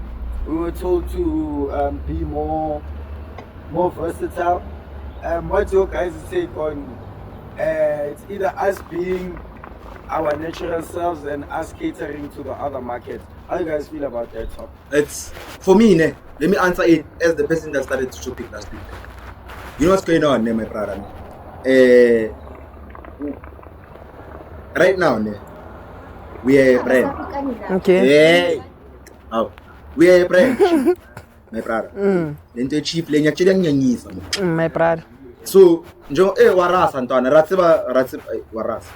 we were told to be more versatile. What's your guys' take on it's either us being our natural selves and us catering to the other markets? How do you guys feel about that topic? It's for me, ne. Let me answer it as the person that started to topic last week. You know what's going on, ne, my brother? Right now, ne, we are a brand. Okay. Hey. Oh. We are a brand. My brother. Lento chief le nyakile nyanyisa. My brother. So, njo warasa ntwana, ratsiba warasa.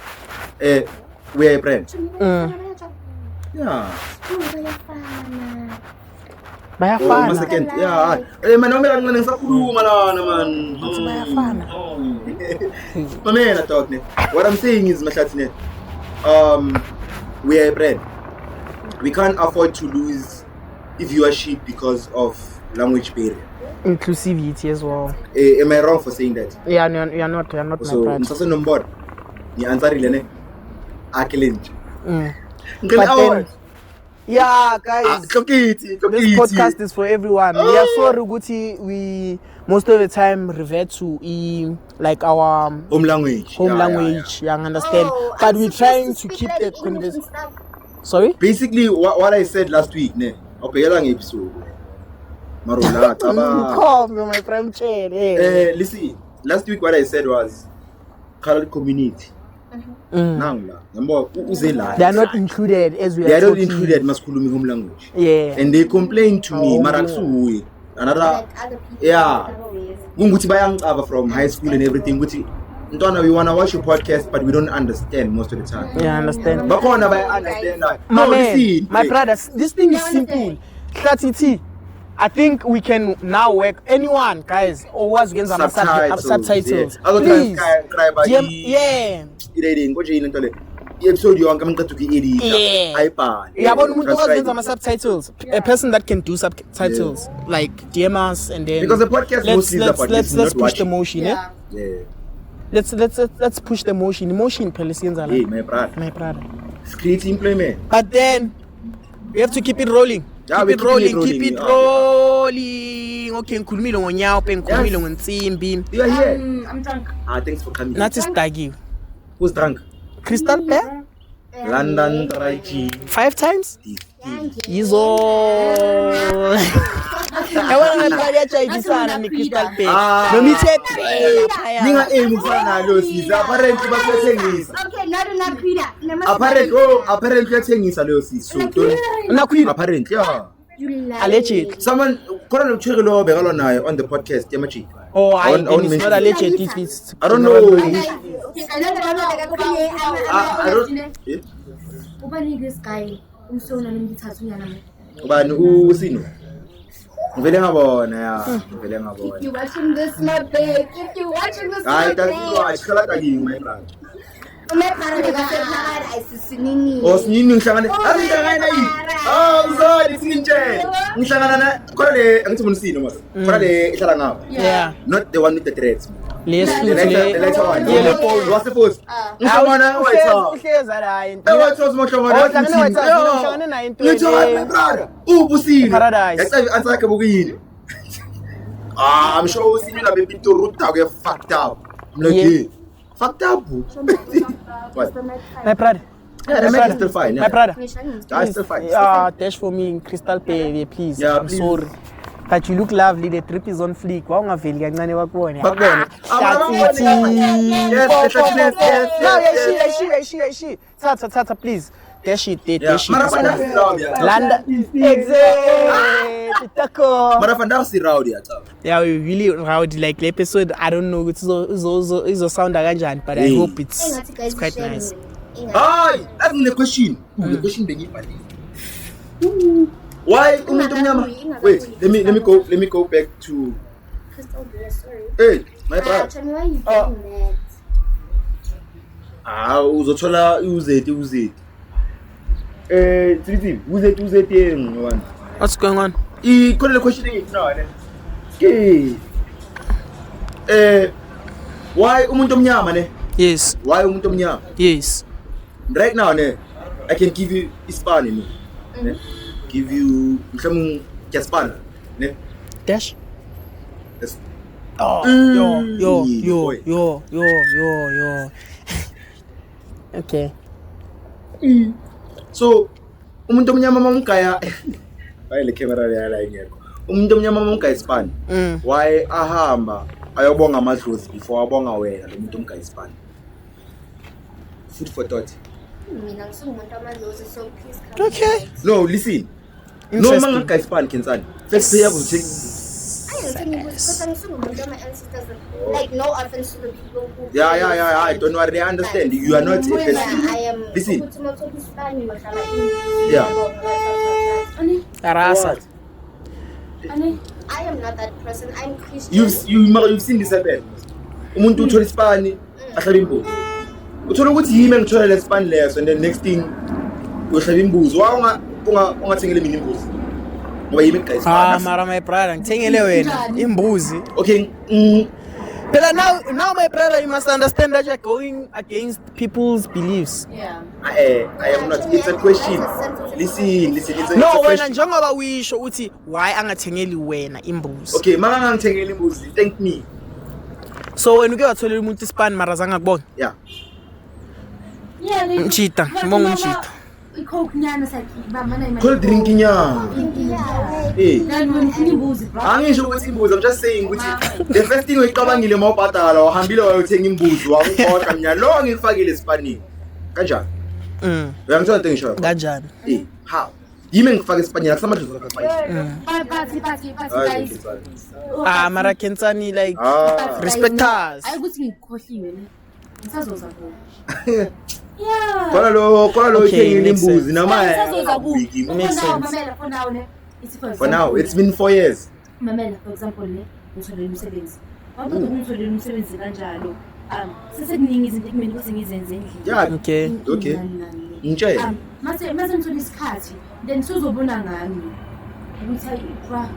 We are a brand. Yeah. Bayafana. Second. Yeah. Man, umela ngene ngisakhuluma lana man. Bayafana. Mamela talk ne. What I'm saying is mahlathi ne. We are a brand. We can't afford to lose viewership because of language barrier. Inclusivity as well. Am I wrong for saying that? Yeah, you're not my So, brother. msase nombor. Ni ansarile ne. Akilenje. But then, yeah, guys, this podcast is for everyone. We are sorry, Guti. We most of the time revert to like our home language. home language. You understand? But we're trying to keep the conversation. Sorry? Basically, what I said last week, ne. Okay, yala episode. Marula, taba. Come, my friend. Listen. Last week, what I said was colored community. Nangla, number uzela. They are not included as we are They are not talking. included maskulumi home language. Yeah. And they complain to me, Maraksu, another, yeah. Bunguti bayangaba from high school and everything. Guti, Ntwana, we wanna watch your podcast, but we don't understand most of the time. Yeah, I understand. But I understand that. My No, man, listen, my brothers, this thing is simple. Clarity. I think we can now work. Anyone, guys, or what's against subtitles. Other Please. times, cry by Yeah. episode you come to the Yeah. iPad. Yeah, but we against subtitles. A person that can do subtitles, like DM us and then. Because the podcast mostly is about let's listening, not push the watching. motion. Yeah. Yeah. Let's push the motion. Emotion, Palestinians are Hey, like my brother. my brother. It's creating employment. But then we have to keep it rolling. Yeah, Keep we're it rolling. keeping Keep it it rolling. rolling. Okay, ngikhulumile ngonyao, ngikhulumile ngentsimbi. You are here. I'm drunk. Thanks for coming. Nathi sidagi. Who's drunk? Crystal Bear? London Dry Gin. 5 times? Yizo. Yabona ngapha yachayisana ni Crystal Bear. Nomithe phaya. Ninga aim ufana nalo sisi. Apparently bakuthengisa. Okay, not Queen. Apparently yathengisa leyo sisi. So don't Nakhwini. apparently yeah. Alleged. Someone khona nokucheke lo bekalwa naye on the podcast yamachi. Oh, I won't it's mention not it. alleged. It's I don't know. I don't. Yeah. Ubani this guy umsona ngithatha unyana mo. Ubani usino? Ngivele ngabona ya, ngivele ngabona. You watching this, my babe? If you watching this, Hayi my babe. tatwa sikhala kaningi my brother. Ayisisinini. Osinini ngihlangane. Asihlangana yini? Uzali sinje. Ngihlangana na khona le angithi unisino mase. Khona le ihlala ngapha. yeah. Not the one with the dreads. Let's The later one. Yellow pole. What's the post? Ngihlangana white top. Uhleza la into. White top mohlangana. Oh, hlangana white top, hlangana na into Ngitho my le- brother. Ubusini. Paradise. Yacayi answer yakhe bokuyini? I'm sure usini la baby to root out get fucked up. I'm like, Yeah. yeah. Fucked up. What? My brother. Yeah, the mic is still fine. My Yeah. brother. That's still fine. Dash for me in Crystal Pay, please. Yeah, I'm please. sorry. But you look lovely. The trip is on fleek. Why don't feel kancane wakubona? Bakubone. Yes. Tata, please. Dash it, Yeah. dash it. Marafanda si rowdy. Landa. Exactly. Tako. Marafanda si rowdy. Yeah, we really rowdy. Like the episode, I don't know. It's a sound kanjani, but I Hey. hope it's quite nice. Hi, that's the question. The question beginning. Why umuntu omnyama? Wait, let me go back to. Hey, my brother. Tell me why you doing that. Uzothola uze. Three uze yeng one. What's going on? Ikhona le question engifuna ne. Ke. Why umuntu omnyama ne? Yes, Why umuntu omnyama? yes. Right now ne, I can give you Ispani ne. Ne? Give you mhlawumbe Jaspana ne. Dash. Yes. Oh, boy. yo. Okay. So umuntu omnyama mamukaya bayile camera yala ingekho. Umuntu omnyama mamukaya Ispani. Why ahamba ayobonga amadlozi before abonga wena lo muntu omkaya Ispani? Food for thought. Mina ngisungumuntu amadlozi, so please come. Okay. No, listen. No Interesting. mangaka Ispani Kensani. First pay able to Like, no offense to the people who. Yeah. Don't worry, I understand. You are not a person. I am. Listen. Yeah. Arasa. I am not that person. I'm Christian. You've seen this happen. Umuntu uthola Ispani ahlala imbuzi. Uthola ukuthi yimi engithola le Ispani leso and then next thing uhlala imbuzi. Wa ungathengele mina imbuzi. Ngoba yimi engigaya Ispani. Mara my brother, ngithengele wena imbuzi. Okay. But now my brother, you must understand that you're going against people's beliefs. Yeah. I am not. It's a question. Listen. It's a No, wena question. njengoba uyisho uthi why angathengeli wena imbuzi. Okay, mara ngangithengele imbuzi. Thank me. So when uke watholela umuntu ispan mara zanga kubona. Yeah. Yeah, Mchita, mbonga mchita. Icoke nyana sakhi mama na Call drinking ya. Hey. Then when imbuzi bro. Angisho ukuthi imbuzi, I'm just saying ukuthi the first thing uyicabangile mawubhadala wahambile wayothenga imbuzi wakukhohlwa mina lo ngifakile esipanini. Kanjani? Uyangithola into engishoyo? Kanjani? How? Yimi ngifaka esipanini akusamadlozi akafaki. Guys. Mara Kensani like respect us. Ayikuthi ngikhohliwe ne. Ngisazoza kuwe. Yeah. Khona lo Okay, uthengile makes imbuzi sense. nama Makes sense. Mamela for now ne. For now it's been 4 years. Mamela for example ne. Ngitholela umsebenzi. Wabona ngitholela umsebenzi kanjalo. Sesekuningi izinto ekumele ukuthi ngizenze endlini. Yeah. Okay. Ngitshela. Mase ngithola isikhathi then sizobona ngami. Ukuthi hayi bra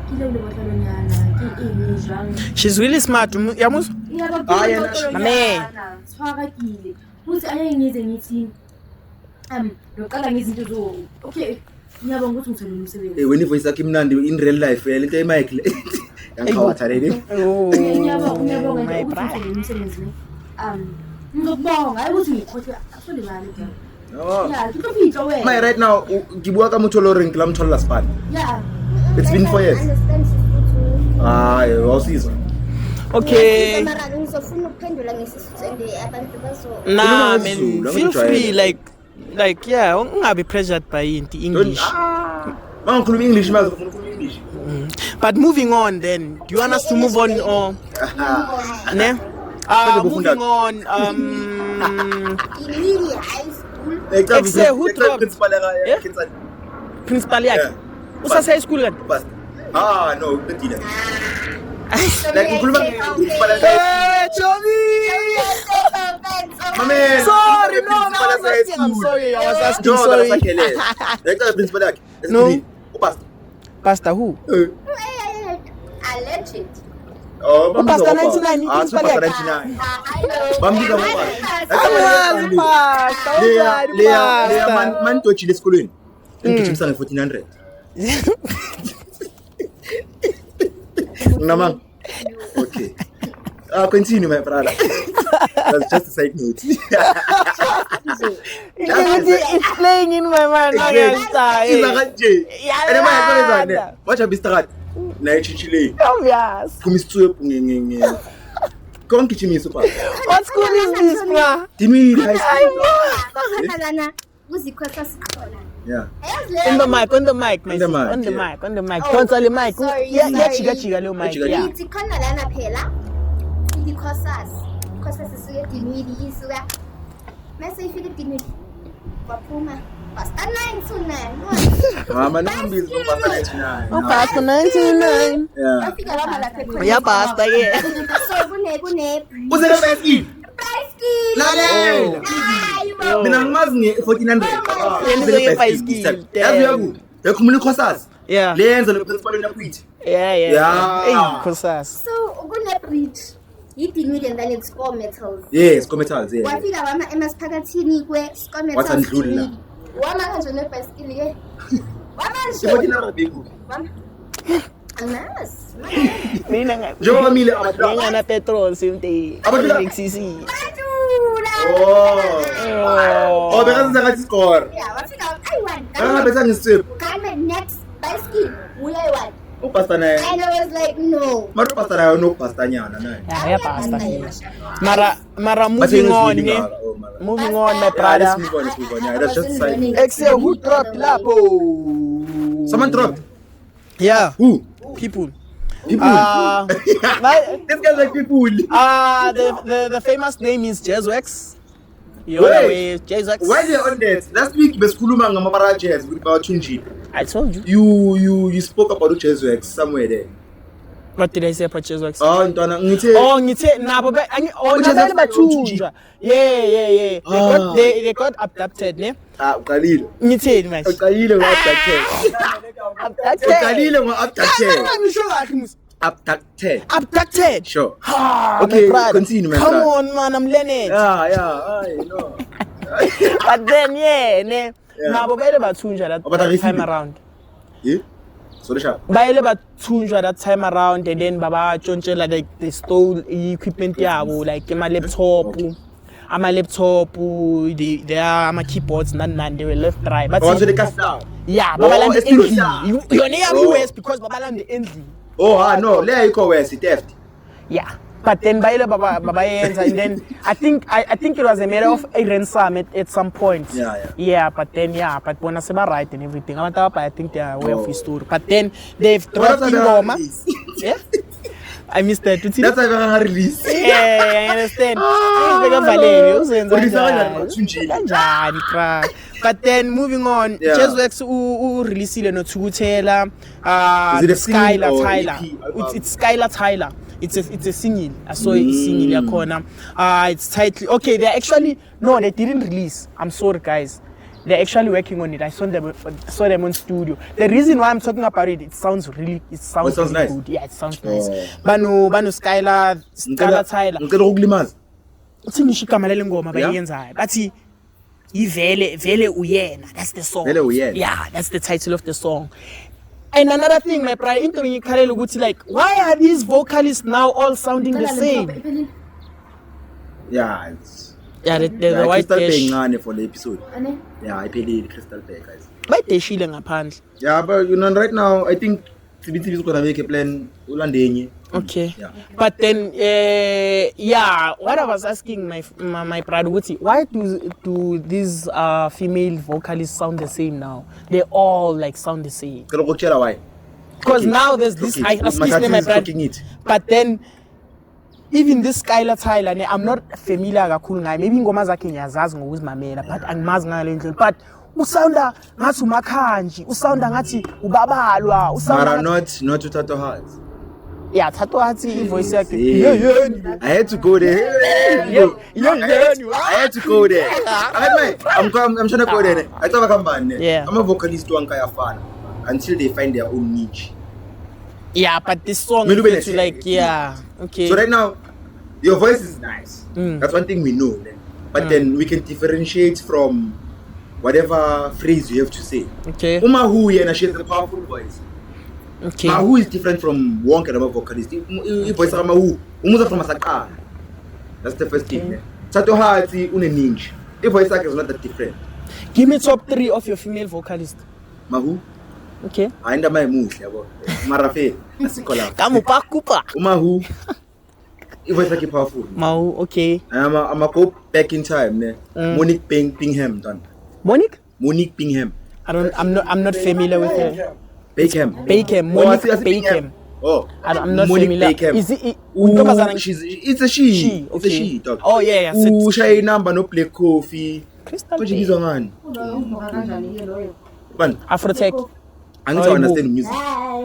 kile le botlalo nyana ke engizwang. She's really smart. Yamus? Mame. Swagakile. Ukuthi ayengize ngithi loqala ngezinto zo okay ngiyabonga ukuthi ngithola umsebenzi. When ivoice yakhe imnandi in real life lento emic le. Yangikhawatha le. Ngiyabonga ukuthi ngithola umsebenzi ne. Ngizokubonga hayi ukuthi ngikhohle akusole ngani ke. No. Yeah, ngikufihlo wena. My right now ngibuka ka mutho ring la mthola Spani. Yeah. It's been 4 years. Understand sisuthu. Awusizwa. Okay. Mara ngizofuna ukuphendula ngesisuthu and abantu bazo. Nah, Ngizulu, man, feel free like yeah, ungabe pressured by into English. Mangikhuluma English maze ufuna ukukhuluma English. But moving on then, do you want us to move on or ne? Moving on Ilili high school. Exe, who dropped? Principal Yeah? Kensani. Principal yakhe. Yeah. Usase school kan? Basta. No, betida. Like ngikhuluma principal. Chomi. Mame. Sorry, no, I'm sorry. I was asking, sorry. Like principal yakhe. No. Basta. Pastor who? Alleged. Oh, Pastor 99, Pastor principal 99. Bambiza man tochile esikolweni. Ngigijimisa nge1400. Namang. Okay. Continue, my brother. That's just a side note. It's playing in my mind. Watch a bistrat. Naichichile. Obvious. Kumistu ngenge. Come kitchen me super. What school is this, bro? Dinwiddie High School. Yeah. On the mic, my On the son. mic, On the yeah. mic, on the mic. Oh, Don't tell the mic. sorry, Yeah, sorry. chiga little mic. Chiga, Yeah. Ithi khona lana phela ikhosas isuke Dinwiddie isuka mase ifike Dinwiddie baphuma basta 929 Mama nambizi ngopasa 99. Oh, past 99. Yeah. bafika baba lapha khona Yeah, pasta, yeah. so kune Uzele basic. bicycle Lalela. hayibo Mina ngimazi nge1400. Yenze ngebhayisikili. Yazi uyaku. Yakhumula ikhosas. Yeah. Lenza lo principal yakwithi. Yeah. Yeah. Hey, Kosas. so kune bridge Dinwiddie and then it's Score Metals Yes, commentals, yeah. wafika wama emaphakathini kwe Score Metals Wasandluli la. wama kanje nebhayisikili ke wama nje 1400 big. Anas. Mina nga. Njengoba mile abantu. Ngana petrol simte. Abantu la- XCC. Oh. Oh, bekazenza ngathi score. Yeah, wafika ayi-one. Ngabetha ngisipho. Kame next bicycle uyayi-one. Upasta naye. And I was like, no. Mara upasta naye nokupasta nyana naye. Yeah, pasta. Mara But moving he was on, leading ne? out. Oh, Mara. Moving on, my Yeah, brother. let's move on. Yeah, that's just a side. Excel, who dropped Lapo? Someone dropped. Yeah, Who? people. People. This This guy's like people. the famous name is Jezwex. You know Wait. way Jezwex. Why they on that? Last week besikhuluma ngamabara jazz with Bawachunji. I told you. You spoke about Jezwex somewhere there. What did I say about Jezwex? Oh, ntwana ngithe. Oh, ngithe nabo Jezwex bathunjwa. Yeah. Ah. They got abducted, ne? Uqalile. Ngitheni manje? Uqalile ngo-abducted. Uqalile ngo-abducted. Ngisho kahle musa. Abducted. Sure. Ah, Okay, my brother. continue, my Come brother. on, man, I'm learning. I know. But then, ne? Yeah. Nabo bayele bathunjwa that But I time receive it. around. Yeah? So the sharp. Bayele bathunjwa that time around, and then baba tshontshela like they stole equipment yabo, like ama laptop, their keyboards nani they were left dry. But Onto the cast. yeah, Oh, baba land it's the still endly. sharp. Your name Oh. US because baba land the endly. Oh, no. There you go where it's theft. Yeah. But then bayele baba yenza, and then I think it was a matter of a ransom at some point. Yeah. But bona seba right and everything. Abantu abapha, I think they are aware of Oh. his story. But then they've That's dropped why ingoma. release. Yeah. I missed that. That's why I release. Yeah, I understand. Kanjani bra. But then moving on, Yeah. Jezwex releasile no Thukuthela, Is it a single Skylar or Tyler. EP? It's Skylar Tyler. It's a single. I saw a single yakhona. It's titled. Okay, they didn't release. I'm sorry guys. They're actually working on it. I saw them on studio. The reason why I'm talking about it sounds really sounds really nice. good. Yeah, it sounds nice. Oh. Bano Skylar Tyler. Ngicela ukulimaza. Uthi ngisho igama lele ngoma Yeah. bayenzayo. Bathi ivele uyena. That's the song. Vele uyena. Yeah, that's the title of the song. And another thing, my brother, into ngikhalela ukuthi like why are these vocalists now all sounding the same? Yeah, it's Yeah, the white Crystal Bay dash. ngane for the episode. Ane? Yeah, I paid the Crystal Bay guys. Bayideshile ngaphandle. Yeah, but right now I think TBT is gonna make a plan ulandenye. Okay. Yeah. But then what I was asking my brother ukuthi why do these female vocalists sound the same now? They all like sound the same. Ngicela ukutshela why. Because Okay. now there's this Okay. excuse Matatu me my is brother. cooking it. But then even this Skylar Tyler I'm not familiar kakhulu ngaye. Maybe ingoma zakhe ngiyazazi ngokuzimamela but angimazi ngale ndlela. But usounda ngathi umakhanji, usounda ngathi ubabalwa, usounda Mara ngathi not to Tato Hearts. yeah, Thato hathi ivoice yakhe. Yeah. I had to go there. I had to go there. I'm trying to go there. I thought I come Yeah. I'm a vocalist to Ankaya until they find their own niche. Yeah, but this song Maybe is when I like say- yeah, okay. So right now, your voice is nice. Mm. That's one thing we know. But then we can differentiate from whatever phrase you have to say. Okay. Uma who and she has a powerful voice. Okay. Mahu is different from wonke nama vocalist. Ivoice ka Mahu umuza from asaqala. That's the first thing. Thatohatsi uneningi. Ivoice yakhe is not that different. Give me top 3 of your female vocalists. Mahu Okay. ainda mayimuhle yabo. Mara fe asikho la. Kamupa kupa. Mahu ivoice yakhe powerful. Mau, okay. I'm go back in time ne. Monique Bingham done. Monique? Monique Bingham. I'm not familiar with her. Beckham. Monique I see Beckham. Oh. I'm not Monique familiar. Beckham. Is it? It's a she. She, It's a okay. she, dog. Oh yeah. Ushaye number no play coffee. Crystal What Bay. you ngani? Man, Afrotech. I need to understand music.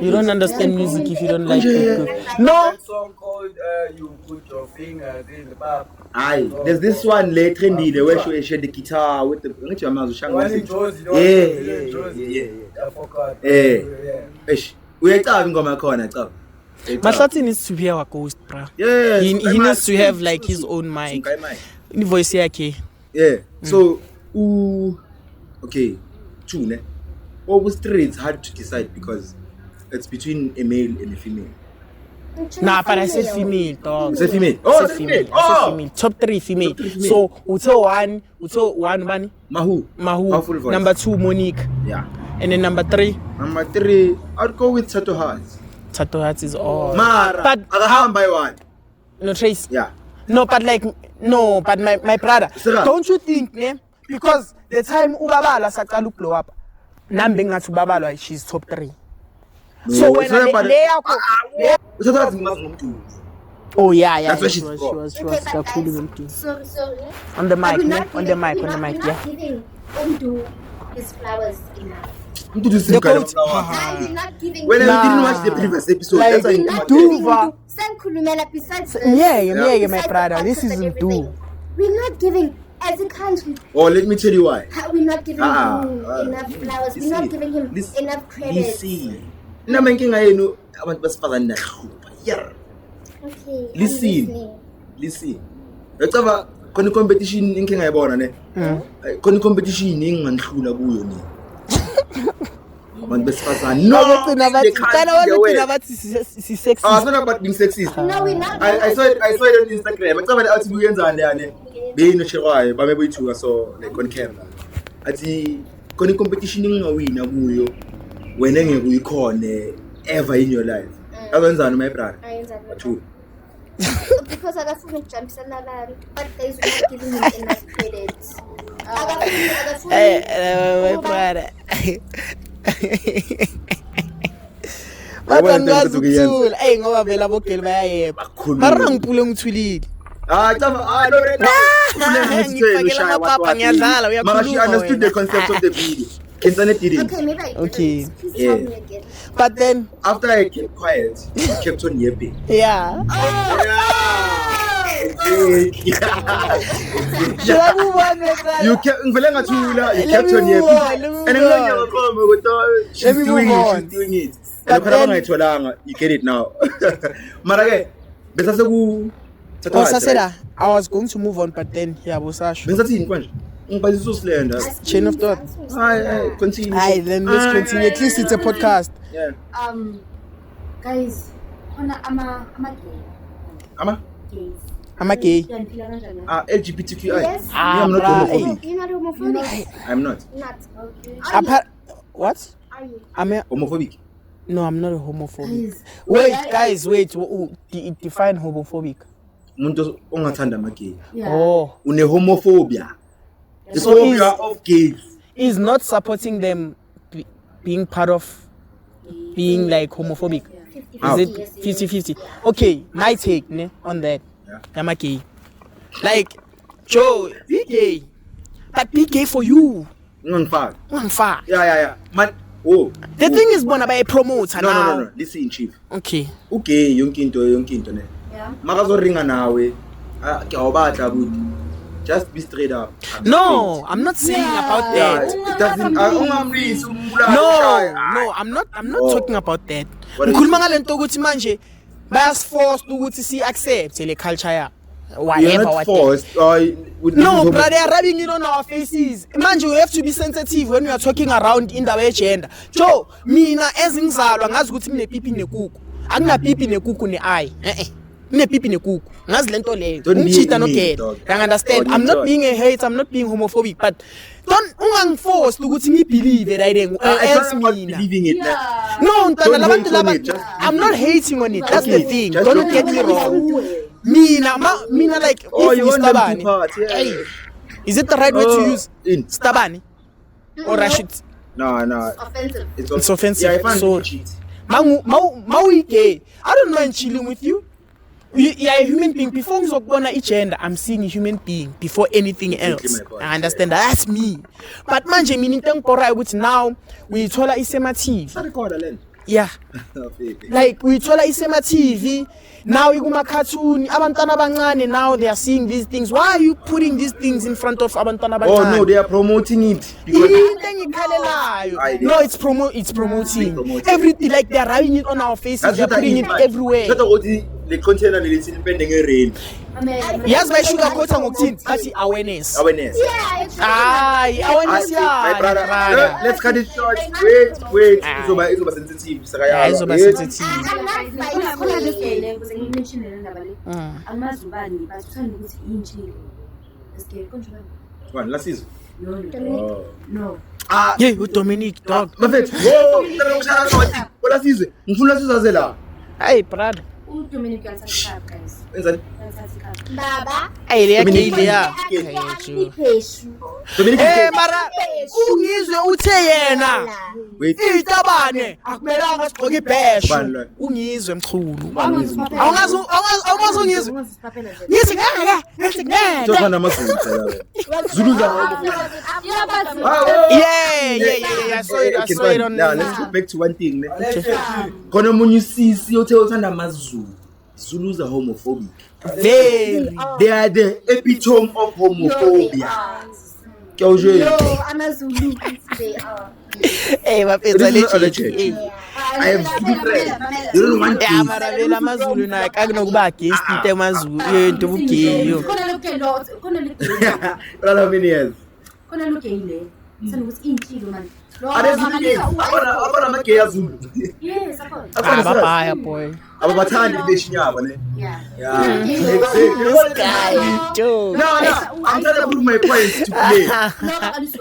You don't understand music if you don't like it. That No. song called You Put Your Fingers in the Back. Aye, there's this one late trendy the way she share the guitar with the ngithi yamazi One in ushanga. Josie, Yeah. I forgot. Eh. Yeah. Eish, uyacaba ingoma yakhona cha. Mahlati needs to be our ghost, bruh. Yeah. He needs to have like his own mic. In voice yakhe. Yeah. So, okay, two ne. Over three it's hard to decide because it's between a male and a female. Nah, but I said female, dog. It's a female. I Oh, said it's female. female. I said Oh, female. Top 3 female. Top 3 female. So uto one bani Mahu. Powerful Mahu. voice. Number 2 Monique. Yeah. And then number 3 Number 3, I'd go with Tato Hearts. Tato Hearts is all. Mara. But Akahamba by one. no Trace. Yeah. No, but my brother. Sir. Don't you think, ne? Because the time ubabala saqala blow up. Nambe ngathi ubabala she's top 3. So when it's not about le yakho Tato Hearts ngumazi ngomdumo. oh yeah, That's where she she's was from. kakhulu ngomdumo. Sorry. On the mic, We're ne? not On the giving- mic, we're on the not- mic, we're yeah. not giving Umdu his flowers enough. Mtu The dusinka coach. And we're not giving When Nah. I didn't watch the previous episode, Like, that's why we're you not do- giving Duva. Sankulumela besides Yeah, my besides brother. the This access is and do. everything. We're not giving as a country. Oh, let me tell you why. We're not giving him Ah, enough flowers. We're not giving him enough credit. Listen. Nami inkinga yenu abantu besifazane nahlupha. Yeah. Okay. I'm Listen. listening. Yacaba khona competition inkinga yabona ne. Khona competition engangihlula kuyo ni. Abantu besifazane. No. they can't do the way. si sexy. Ah, it's not about being sexist. No, we're not. I saw it on Instagram. Yacaba athi kuyenzani yani. Beyino shekwayo bame boyithuka so like on camera. Athi khona competition engawina kuyo. Wena ngeke uyikhone ever in your life. Akwenzani my brother? True. Because akafuna ukujambisana nabantu, but guys, we're not giving him enough credit. My brother. Yabona Batani into yokuyenza. ngazithula. Hey ngoba vela abogeli bayayeba. Bakhuluma. Mara ngipule ngithulile. Ah, chama, no, ngifakela amapapa, ngiyadlala, uyakhuluma Mara, she understood the wena. concept of the video. Internet didn't. Okay, maybe I Okay. Please Yeah. tell me again. But then After I kept quiet, she kept on yapping. yeah. Should I move on, my brother? You kept ngivele ngathula, you Let kept me on move yapping. on, let me move And on. ngiyaqomba ukuthi she's Let me doing move it, on. she's doing it. But And khona then- bangayitholanga, you get it now. Mara ke besase ku Oh, Sasela, I was going to move on, but then yeah, Bosasho. Bengisathini manje? Ngibhalisa usilenda. Chain of thought. Hayi, continue. Aye, then let's continue. At least it's a podcast. Yeah. Guys, khona ama Ama gays. I'm a gay. Uyangiphila kanjani? LGBTQI. Yes. Me, I'm not Ah, homophobic. You're not homophobic. I'm not Not. Okay. What? Are you? I'm a homophobic. no. I'm not a homophobic. Guys, Wait, guys, wait. Define homophobic. Umuntu ongathanda ama-gay. yeah. Oh, Une homophobia. The So phobia is- of gays. is not supporting them being part of being like homophobic. How? Is it 50-50? Okay, my take ne, on that. Yeah. I'm a gay. Like, Joe, be gay. But be gay for you. Ungangifaki. Ungangifaki. Yeah. Man, oh. The thing is bona by a promoter No, now. no. Listen, chief. Okay. Ugay yonke into ne. Yeah. Makazoringa nawe. Kiyawubatha ukuthi just be straight up. No, I'm not saying about Yeah, that. it doesn't ungamlisi umbulala. No, I'm not Oh. talking about that. What is Ngikhuluma ngale nto ukuthi manje bayasforce ukuthi si accept le culture ya. You're whatever. not What forced. no, but they are rubbing it on our faces. Man, you have to be sensitive when you are talking around in the gender. Joe, mina ezingizalwa ngazi ukuthi nginepipi nekuku. Anginapipi nekuku ne-eye. Nginepipi nekuku. Ngazi lento leyo. Ngishita no get. You understand? I'm not being a hate, I'm not being homophobic, but don't ungangiforce ukuthi ngibelieve it else mina. Believing it. No, I'm not hating on it. That's the thing. Don't get me wrong. Mina like You want them to part, yeah. Hey, is it the right way to use stabani? Or I should No. Offensive. it's offensive. Yeah, if I'm So cheat. Maui gay. I don't mind chilling with you. You are a human being. Before ngizokubona igender, I'm seeing a human being before anything else. I understand that. That's me. But manje mina into engibhora ukuthi now uyithola isema TV. Recorder then. Yeah. Like uyithola isema TV. Now ikuma cartoon. Abantwana abancane now they are seeing these things. Why are you putting these things in front of abantwana abancane? Oh no, they are promoting it. No, it's promoting everything. Like they are writing it on our faces. They are putting it everywhere. The content and it's depending on rain. Yes, my sugar coat and octane. That's awareness. Awareness. Yeah, it's Awareness. My brother. Yeah. Let's cut it short. Wait. It's over sensitive. It's over sensitive. One last season. No. Yeah, with Dominic, dog. My friend. Whoa. Last season. Zela. Hey, brother. Dominic guys. Baba. Hey, they are Dominic. Dominic. Hey, mara. Ungizwe uthe yena. Wait. Itabane akumelanga sigqoke ibheshu. Bani lo? Ungizwe mchulu. Awungazi ungizwe. Ngithi ngeke. Totha namazulu. Zulu za. Yeah. I saw it on. Now let's go back to one thing. Khona umunye usisi othe uthanda amazulu. Zulus are homophobic. Very. They are the epitome of homophobia. No, Amazulu. They are. Hey, my It is not legit. legit. I have Zulu friends. They don't want Yeah, this. mara vela amazulu na akunokuba against into amazulu into bugeyo. For how many years? Are they Zulu gays? Abana amageya Zulu. Yes, of course. Bye boy. Ababathandi beshinyaba ne. Yeah. This guy, Joe. No, I'm trying to prove my point to play.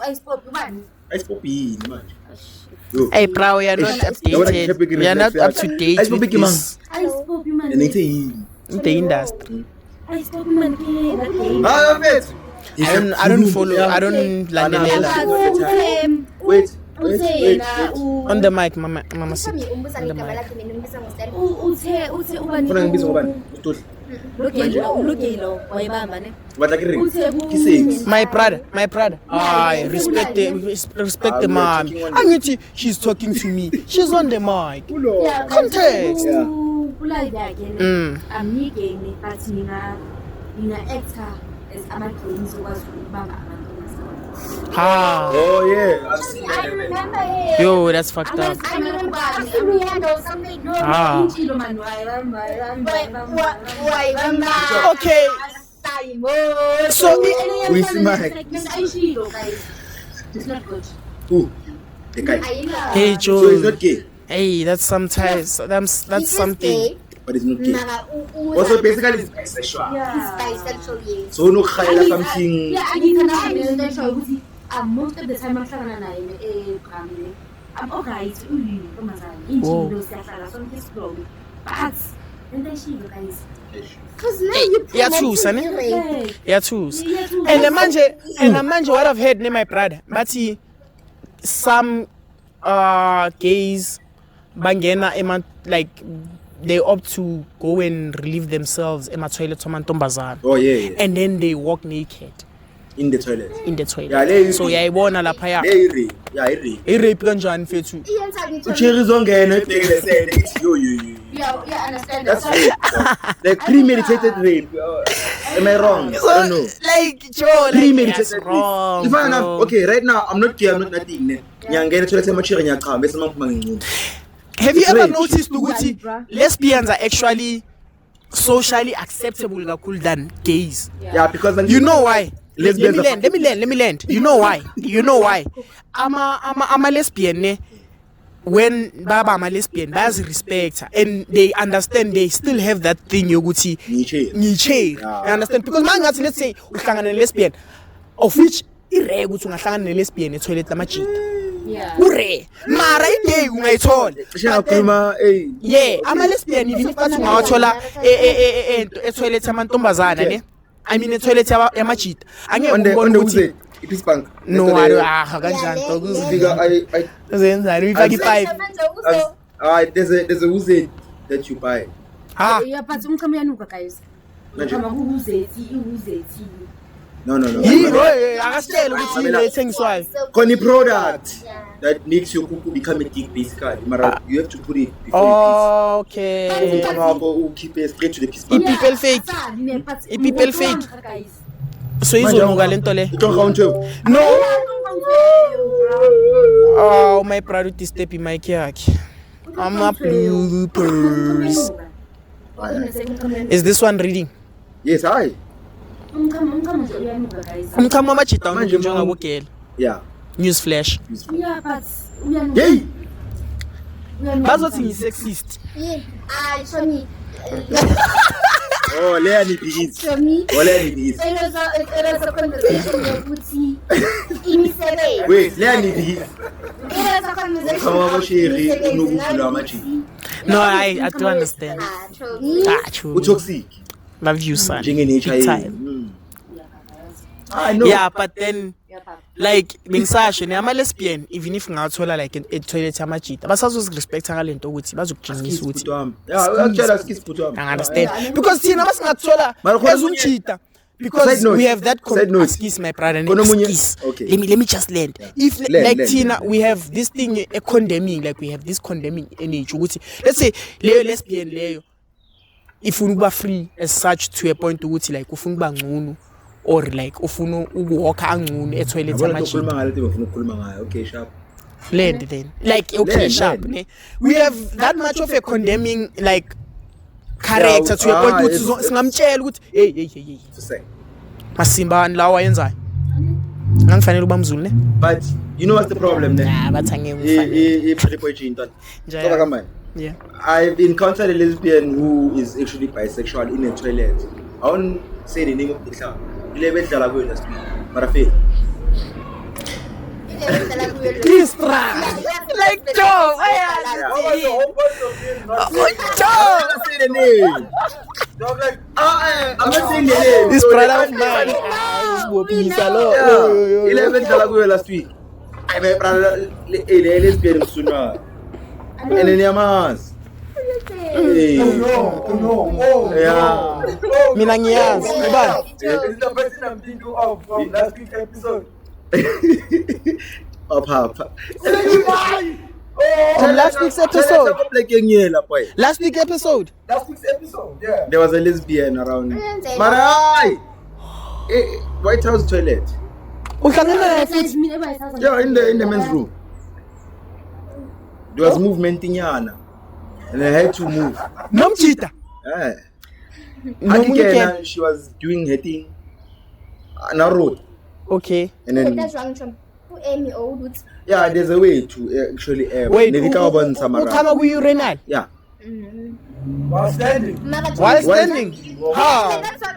I spoke man. I spoke man. Hey, bro, you're not updated. You're not up to date with this. I spoke man. And they say he. In the industry. I spoke man. I don't follow. I don't landelela. Wait. On the mic, mama sit. Khona ngibiza ngobani? Usitoli. Lugelo wayibamba ne. Batla ke ring. Ke six. My brother. Respect the mom. Angithi she's talking to me. She's on the mic. Context. Kula yakhe. Amnigeni but mina actor as ama-games okwazi ukubamba abantu. Oh yeah, I've seen I that. remember it. Yo, that's fucked up. I remember Rihanna or something. No, Okay. So We see Mike. It's not good. Who? The guy. hey So he's Joe. not gay, Hey, that's sometimes that's something. but he's not gay. Also, basically, he's bisexual. He's bisexual, yes. So no khayela something. Yeah, I need to most of the time I'm alright. But and then she guys. Because now you Yeah, true, sonny. Yeah, too. And the manje, what I've heard, my brother, but some gays, bangena, like they opt to go and relieve themselves in my toilet, Oh yeah. and then they walk naked In the toilet. in the toilet. Yeah, there you So see. yeah, ibona lapha ya. Yeah, rape. Yeah, rape. Rape kanjani mfethu? Ucherry zongena ibhekele sele. Yo. Yeah, understand. That's rape. Like premeditated rape. Am I wrong? I don't know. Like Joe, Premeditated that's rape. wrong. If I bro. okay, right now I'm not gay, I'm not nothing. Nyangena toilet emachira nyaqhamba bese maphuma ngincini. Have you ever Rape. noticed ukuthi lesbians are actually socially acceptable kakhulu than gays. Yeah, because You know why? Let me Lesbians are- land. You know why? I'm a lesbian, ne? When baba ama lesbian, bazi respect her, and they understand they still have that thing yokuthi ngiche. Yeah. You understand? Because mangathi let's say uhlangana lesbian, of which irare ukuthi ungahlangana lesbian etoilet lamajita. Yeah. Ure. Mara igay ungayithola. Cishe ngakhuluma Yeah, ama lesbian even if bathi ungawathola etoilet yamantombazana ne. I mean etoilet yamajita. Angeke on the ubone ukuthi Peace Bank. no kanjani Yeah, dokuzifika I zenzani ifaka ipipe. there's a wizard that you buy. Yeah, but umkhamu yanuka guys. Umkhamu uhuzethi. No. Yilo akasitshela ukuthi yini ethengiswayo. Khona product that makes your kuku become a dick basically. Mara you have to put it before Okay. you keep it straight to the Peace Bank. People fake. People fake. So izonuka lento le. Don't count you. No. Oh, my product is step in my yakhe. I'm a bloopers. Is this one reading? Yes, I. Umkhamu uyanuka guys. Umkhamu amajita Manje unjenga bogela. Yeah. News flash. Yeah, but uyanuka. Hey. Bazothi ngi-sexist. Ah, show me. Oh, leya nibhikizi. Show me. Oh, leya nibhikizi. It was a conversation yokuthi imisebenzi. Wait, leya nibhikizi. It was a conversation. Kama abasheri unokuvula amajita. No, I do understand. Ah, show me. True. Utoxic. Love you, son. Njenge Big HIV. time. I know. Yeah, but then like bengisasho ne ama lesbian even if ngathola like a toilet yamajita basazozirespecta ngalento ukuthi bazokujingisa ukuthi Yeah, akutshela skis put I understand because thina masingathola Mara khona ezunjita because Side note, we have that side note. excuse my brother Khona omunye- excuse. okay. Let me just land if Land, like land, thina land. we have this thing a condemning like we have this condemning energy ukuthi let's say leyo lesbian leyo ifuna ukuba free as such to a point ukuthi like ufuna ukuba ngcono or like ufuna ukuwalka angcono etoilet Yabona yamajita. ukukhuluma ngale nto befuna ukukhuluma ngayo. Okay, sharp. Land then like okay Land, sharp land. ne we have that much of a condemning like character to a point ukuthi singamtshela ukuthi hey To say. masimbani lawa yenzayo ngangifanele uba mzulu ne But you know what's the problem then? bathi angeke Triple G into. Njaya. Talk about. yeah I've encountered a lesbian who is actually bisexual in a toilet. I won't say the name of the club. Ilebedlala kuyo last week. Mara fail. please try like Joe Joe I'm not saying the name. I'm not saying the name. this So brother of the- mine isibopisa lo Yeah. Ilebedlala kuyo last week. I my brother lesbian msuna. And then yamas. Hey. No. Yeah. mina ngiyazi ubani It's the person I'm thinking of from last week's episode. Papa. from last week's episode Like yengela boy. last week episode Last week's episode, yeah. There was a lesbian around. Marai. White House toilet. uhlangana naye Yeah, in the men's room. There was movement in Yana. And I had to move. nomjita Eh. nomunye Again, again she was doing her thing on a road. okay And then, That's wrong, Trump. Who Amy Oldwood? yeah, there's a way to actually wait Samara. ukhama ku-urinal Yeah. While standing. while standing how That's what.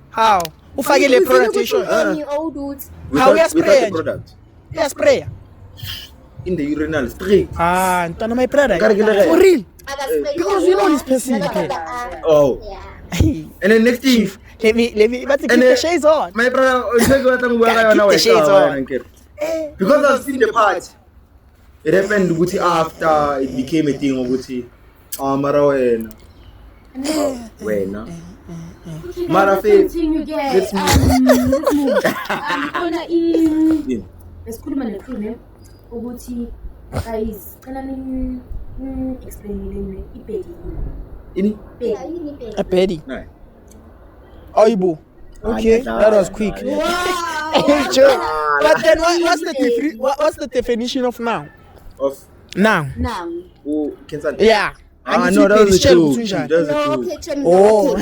how ufake le production Amy Oldwood. How we are Without the spraying? product. yeah sprayer In the urinal straight. ntwana my brother Gotta get it for real Because you know this person, Oh. Yeah. And then next thing, let me but keep And the then- shades on my brother, Keep the shades on. because I've seen the part. It happened Guti after it became a thing of Guti. Mara wena. Wena. Mara faith. Let's move. Khona Yeah. esikhuluma neqine ukuthi guys cela ni explain ibheki. Ini? a petty No. oibo okay that was quick Joke. But then what's the definition of now Of now Now, who can say? yeah no, that was a joke. Unjani. That was a No, joke. okay, Chemi. Oh.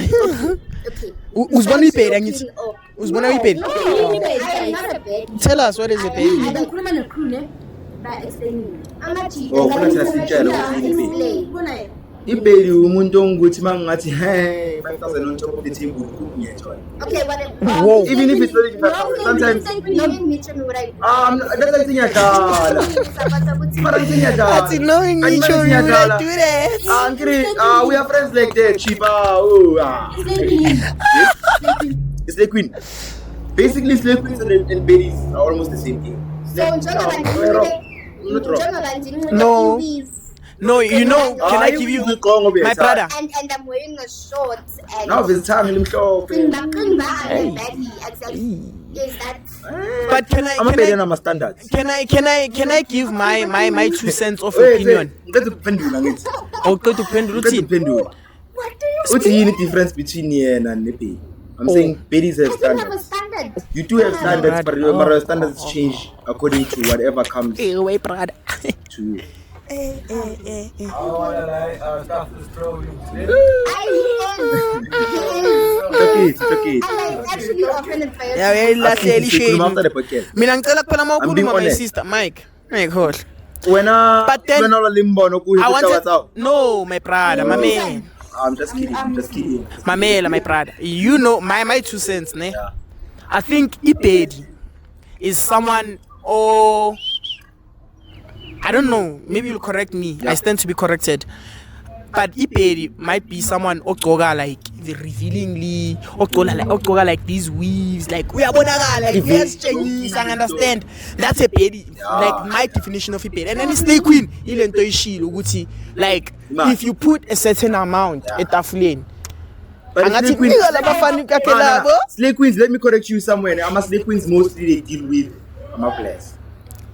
Okay. Uzibona uyibhedi angithi. Oh. Uzibona uyibhedi. No, I'm not a bed. Tell us what is a baby. ngikhuluma necrew ne ba-explaining Amaji. Oh, khona thina sitshela ukuthi yini Explain. bona ibheli umuntu ongukuthi mangathi hey 5,000 on top of the table kungiyethola. Okay, what? Whoa. Even if it's only 5,000, sometimes No, you tell me what I. that's like ngiyadala. Mara ngiyadala. Athi knowing me Angithi sure you ngiyadala. would do that. Angry, we are friends like that, cheaper. Oh, it's like queen. Basically, slave queens and babies are almost the same thing. So, Not wrong. No. No, you know, can I give you my brother? And I'm wearing a short and. Now there's time in himself. Is that? But can I'm a better I than my standards. can I give my 2 cents of opinion? That's a pendulum. Let's Or go to Pendleton. pendulum. What do you? What's the only difference between here and Nepe? I'm saying babies have I don't have a standards. standard. You do have standards, but remember your standards change according to whatever comes Hey, wait, brother. to you. I don't wanna lie, stuff is throwing. It's okay. I'm actually offended by your. Yeah, very last early shade. After the podcast. Mina ngicela kuphela I'm being mawukhuluma my honest. sister Mike. Hold. But then- I I wanted no, my brother, my man. I'm just kidding. Mamela, my brother. You know my 2 cents, ne? Yeah. I think Ibedi is someone or I don't know, maybe you'll correct me. I stand to be corrected. But Ibedi might be someone Okoga like the revealingly Okoga like these weaves, like we are like yes, Chinese, I understand. That's a Ibedi, like my definition of Ibedi. And then the Slay Queen, ilento ishilo ukuthi like if you put a certain amount etafuleni. But Angathi nika labafana kakhe labo. Slay queens, let me correct you somewhere. Slay queens mostly they deal with amapless.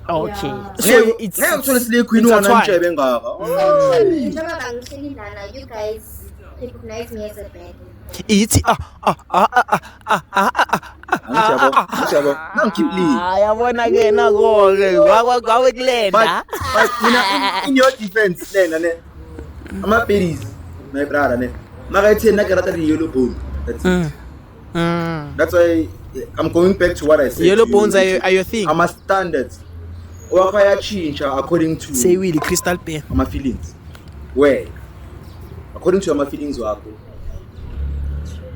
Okay. Yeah. So it's slay queen intertwined. You guys recognize me as a bad. Ithi yabona ke nako ke kwawekulenda. But in your defense, ama babies, my brother, magathi na karata the yellow bone. That's it. That's why I'm going back to what I said. Yellow to you. bones are your thing. Ama standards. Wakaya change according to Say Willy crystal pen. my feelings. Where? According to my feelings, wako.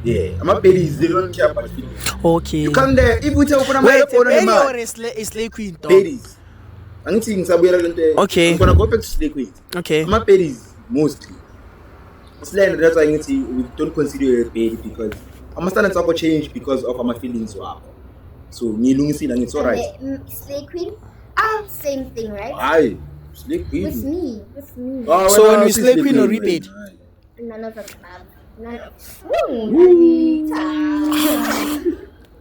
Yeah, my babies they don't care about feelings. Okay. You come there, if we tell you Wait, phone Benny man, or is Slay Queen? Dog? babies. I'm thinking somewhere. Okay. I'm gonna go back to Slay Queen. Okay. My babies mostly. Slay, that's why we don't consider you a baby because I'm standards are change because of my feelings wako. So me lungisi and it's alright. Slay Queen? Same thing, right? Aye, Slay Queen. With me. Oh, So when I we see Slay Queen or repeat? None of the club. None of. Ooh,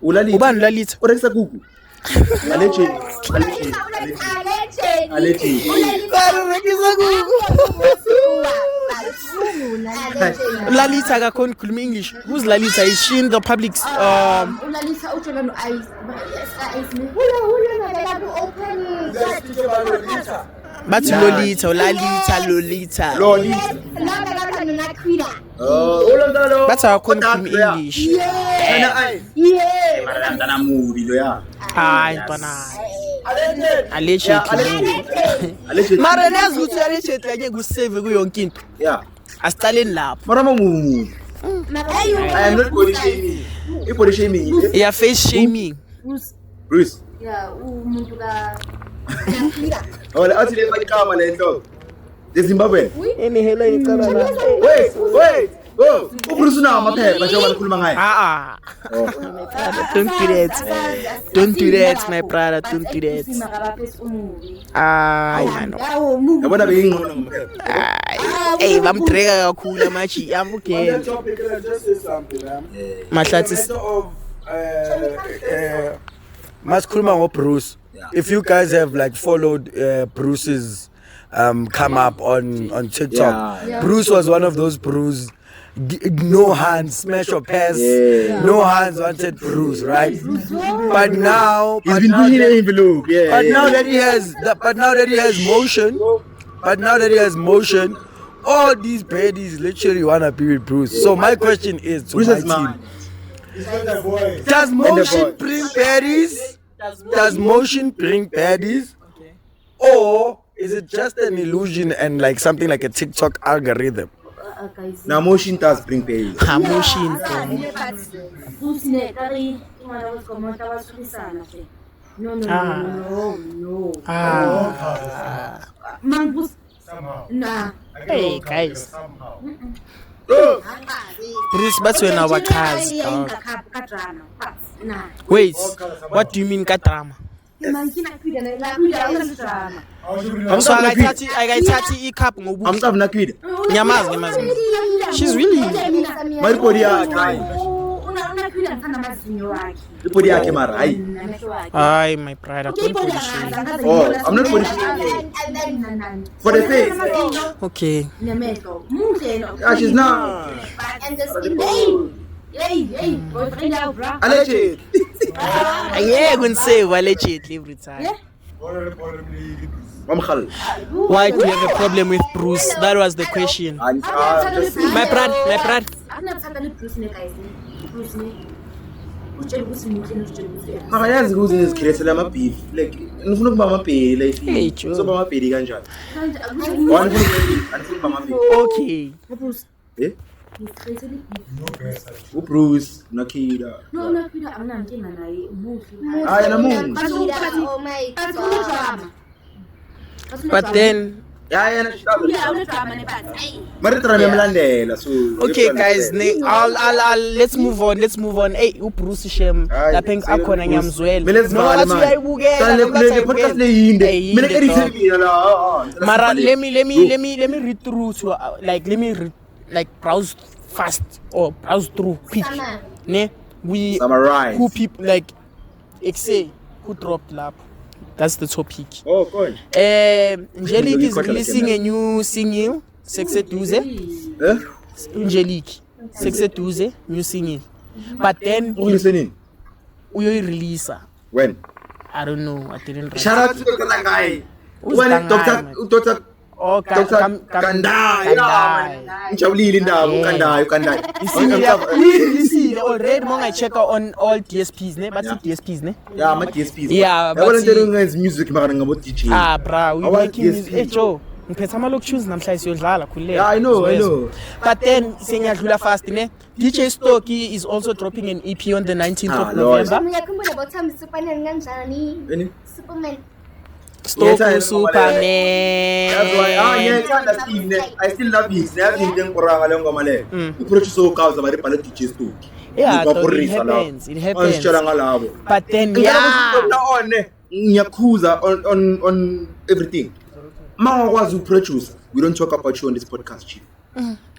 Ulali. Ubani Lalita? Orekisa kuku. Aleche. Lalita akakhona ukukhuluma English. Who's Lalita? Is she in the public ulalisa utsho lo eyes bathi Lolita, Lalita. Bathi akakhona ukukhuluma English. Mara movie lo ya. Hayi ntwana. Allegedly. Mara nazi ukuthi allegedly ake kusave kuyonke into. Yeah. Asicaleni lapho. Mara movie. I am not body shaming. If body shaming. Yeah, face shaming. Bruce. ya umuntu ka Hola, athi le makama le nto. The Zimbabwean. Inihelo iqala la. Wait. Oh, uBruce una amaphepha njengoba likhuluma ngaye. Don't do that, my brother. Don't do that. Man. Yabona beyingqono ngamaphepha. Hey, bamdreka kakhulu amachi. On Yamukele. that topic, can I just say something, man? Mahlathi Matter of Maskulma or Bruce. If you guys have like followed Bruce's come up on TikTok, Yeah. Bruce was one of those Bruce. No hands, smash or pass. Yeah. No hands wanted Bruce, right? But now, He's been pushing the envelope. Yeah. now that he has motion, all these baddies literally wanna be with Bruce. So my question is to Bruce my is team: mine. does motion bring baddies? Does motion bring baddies? Or is it just an illusion and like something like a TikTok algorithm? Guys. Now motion does bring pain. Motion. No. Nah. Hey guys. Bruce, but when our cars. Wait, what do you mean drama? So I got cup I'm starving na kwida. Nyamazi. She's really. Maripodi yakhe. Ripodi yakhe mara hayi. Ay, my pride. I don't body shame. Oh, I'm not body shaming. For the face. Okay. Yeah, she's not. And the skin. Hey, boyfriend out, bro. Alleged. Yeah, going to say well legit every time. Mamkhal. Why do you have a problem with Bruce? That was the question. My pride. Mara yazi ukuthi ngizikhethela ama beef like ngifuna ukuba ama bheli like Hey, Joe. so ba ama bheli kanjani wani ngifuna ukuba ama bheli Okay. eh uBruce Nakida hayi namungu Oh my God. But then, yeah mara drama yamlandela so okay, guys. I'll let's move on. Hey, Bruce Shem. Hayi, Lapha akhona ngiyamzwela. Mina sivale No, manje. uyayibukela, Le ngathi podcast le ayibukela. yinde mina edithekile la Mara, let me read through to like let me read, like browse fast or browse through quick. Ne, we Summarize. who people like say who dropped lap. That's the topic. oh god Angelique is releasing a new single, Sexe Douze. eh Angelique, Sexe Douze, new single. But then listening we release her. when I don't know. I didn't write. shout out to Dr. Tangai Who's when Tangai, Dr. Oh, Kandai ngijabulile indaba uKandai Listen, already when I check out on all DSPs, ne? But DSPs, ne? yeah ama DSPs Yeah, but yabona into ngenza music mara ngabo DJ bro, we Our making DSP. music. Hey, Joe. Ngiphethe ama-locutions namhlanje siyodlala khuleka. Yeah, I know. But then sengiyadlula fast ne. DJ Stocky is also dropping an EP on the 19th of Lord. November. Ngiyakhumbula about time Superman kanjani? Any? Superman. Stocky Superman. That's why ngiyayithanda Steve ne I still love his never into ngoranga le ngoma le uproducer ukauza bari bhala DJ Stocky Yeah, it happens. It happens. Ngishela ngalabo But then yeah. ngiyakhuza on everything mawakwazi uproducer we don't talk about you on this podcast chief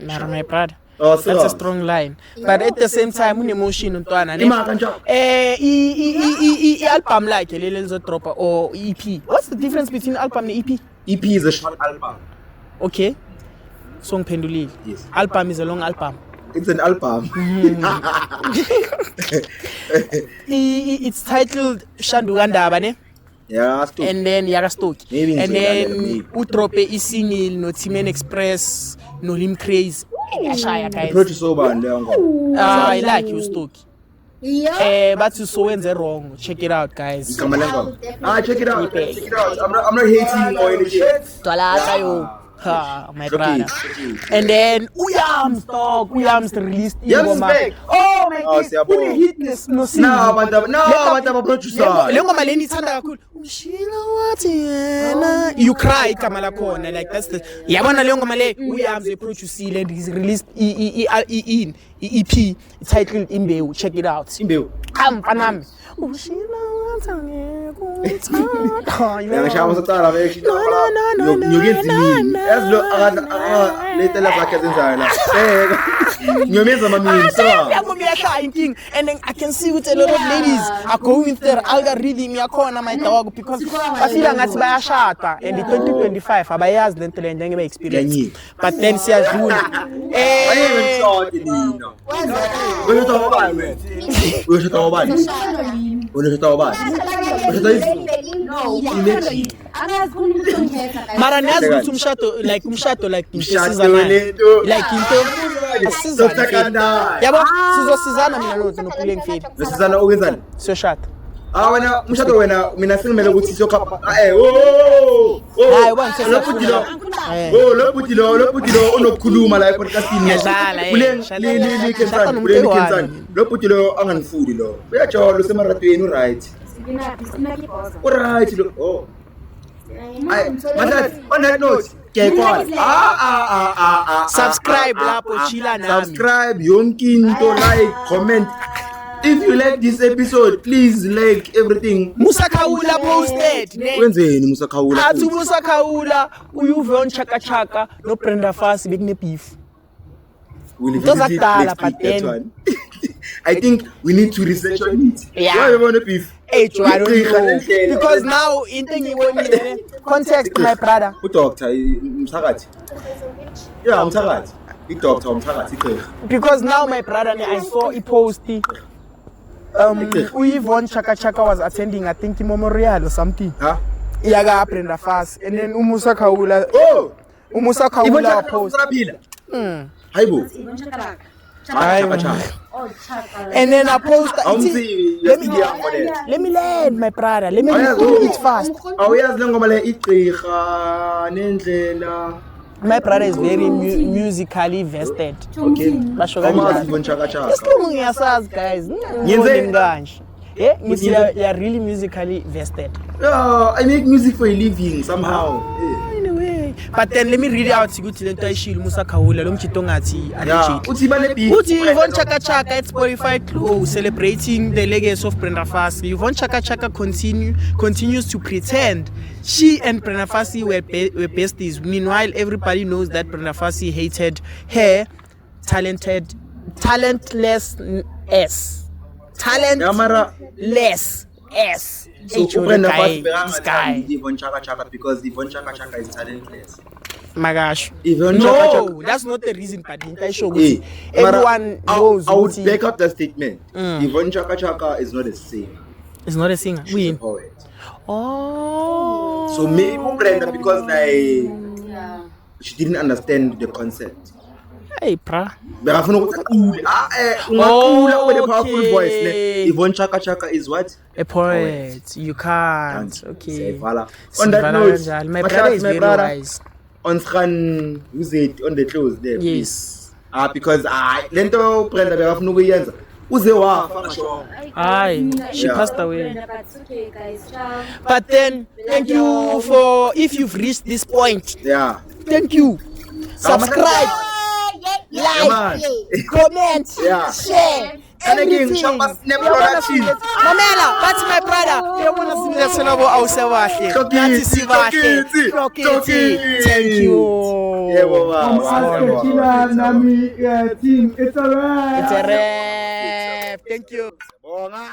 Mara, my brother. oh That's a strong line. But at the same time, une-emotion ntwana ne. Ima kanjani I-album lakhe leli elizodropa or EP. What's the difference between album and EP? EP is a short album Okay. So ngiphendulile. Yes. Album is a long album. it's an album It's titled Shanduka Ndaba ne. yeah Stocky And then Yaka Stocky. Maybe And ngizoyilalela, then maybe. udrope i-single no T-Man Express no Lim Craze. Yashaya guys. producer ubani le ngoma I like you Stocky. Yeah. But you so when's wrong. Check it out guys. igama le ngoma check it out I'm not hating or anything Twala yo. Ha, my brother. Stocky. And then Uyams released Yams ingoma. back. Oh my Oh, god. siyabonga. Hitless no now single. abantu abaproducer Le ngoma leni ithanda kakhulu. Umshila wathi yena. You cry igama lakhona like that's the. Yabona le ngoma le Uyams eproducile and he's released EP titled Imbewu. Check it out. imbewu Mfanami. Umshila wathi ngekuthanda. ngishaya masacala vele No. ngiyokenzini yazilo letela zakhe zenzayo la ngiyomeza mamini so And then I can see with a lot of ladies are going with their algorithm yakhona my dog because bafila ngathi bayashada and in 2025 abayazi lento le njenge ba experience Ngiyanyika. but then siyadlula uyashota ngobani uyashota ngobani uyashota ngobani uyashota izulu No, Imagine. angazikhona ukuthi ongekhetha guys. Mara niyazi ukuthi umshado like into Mshado esizanayo. lento. Like into asizana. Sothakanda. Yabo sizosizana mina noPuleng Fedi. Lesizana ukwenzani? Soshada. Wena umshado wena mina sengimele ukuthi siyokhapha. Hayi bangise lo puti lo unokukhuluma la epodcastini. Ngiyadlala, Kensani. Lo puti lo anganifuli lo. Uyajola usemaradweni right. Right lo. Oh. Manje on that note, Subscribe lapho chila nami. Subscribe, yonke into, like, comment. If you like this episode, please like everything. Musa Khawula posted. Wenzeni Musa Khawula? Athi Musa Khawula uyuve on Chaka Chaka no Brenda Fassie bekune beef. We'll Those are visit dala, next but week, that then- one. I think we need to research on it. Yeah. Why we want to beef? Hey, Joe, I don't know. Because now in context my brother. Udoctor Mthakathi. Yeah, Mthakathi. Idoctor Mthakathi. Because now my brother I saw he posted Uyvonne Chaka Chaka was attending I think memorial or something. Huh? Yaga Brenda Fassie and then Umusa Khawula Oh! Umusa Khawula post. Hayibo. Oh, Chaka. And then I post Let let me land my brother. Let me do it fast. Awuyazi le ngoma le igqirha nendlela. My brother is very musically vested. Okay. Basho Awumazi kanjani? Yvonne Chaka Chaka. Isilungu ngiyasazi guys. Ngiyenzeni? Ngiyenzeni? Yeah, ngithi you are really musically vested. Yeah, I make music for a living somehow. Anyway, but then let me read out ukuthi lento ayishilo Musa Khawula lo mjito ngathi Yeah. alleged. Uthi bane beef. Uthi Yvonne Chaka Chaka at Spotify Club celebrating the legacy of Brenda Fassie. Yvonne Chaka Chaka continues to pretend she and Brenda Fassie were besties. Meanwhile, everybody knows that Brenda Fassie hated her talentless. So Brenda Fassie beranga Yvonne Chaka Chaka because Yvonne Chaka Chaka is talentless. My gosh. Yvonne Chaka Chaka. No, that's not the reason, but I show Hey, everyone knows. I would ukuthi back up the statement. Yvonne Chaka Chaka is not a singer. It's not a singer. She's a Win. poet. Oh. So maybe Brenda because Yeah. she didn't understand the concept. Hey, pra. Berafuna ukuthi ungaqula with a powerful voice. Yvonne Chaka Chaka is what? A poet. You can't. Can't. Okay. Siyayivala. On that note, my brother is very brother, wise. on Scan, who's it on the close there? Yes. Because lento Brenda berafuna ukuyenza. Uze wafa ngisho. Aye, she Yeah. passed away. But it's okay, guys. Ciao. But then, thank you for if you've reached this point. Yeah. Thank you. Subscribe, Yeah, man. comment, Yeah. share. And again, Everything. Shamba Snap Production. Mamela, that's my brother. Uyabona simlethela bo awusebahle. Nathi sibahle. Hlokithi. Thank you. Yebo baba. Chila Nami team. It's a wrap. It's a wrap. Thank you. Bonga.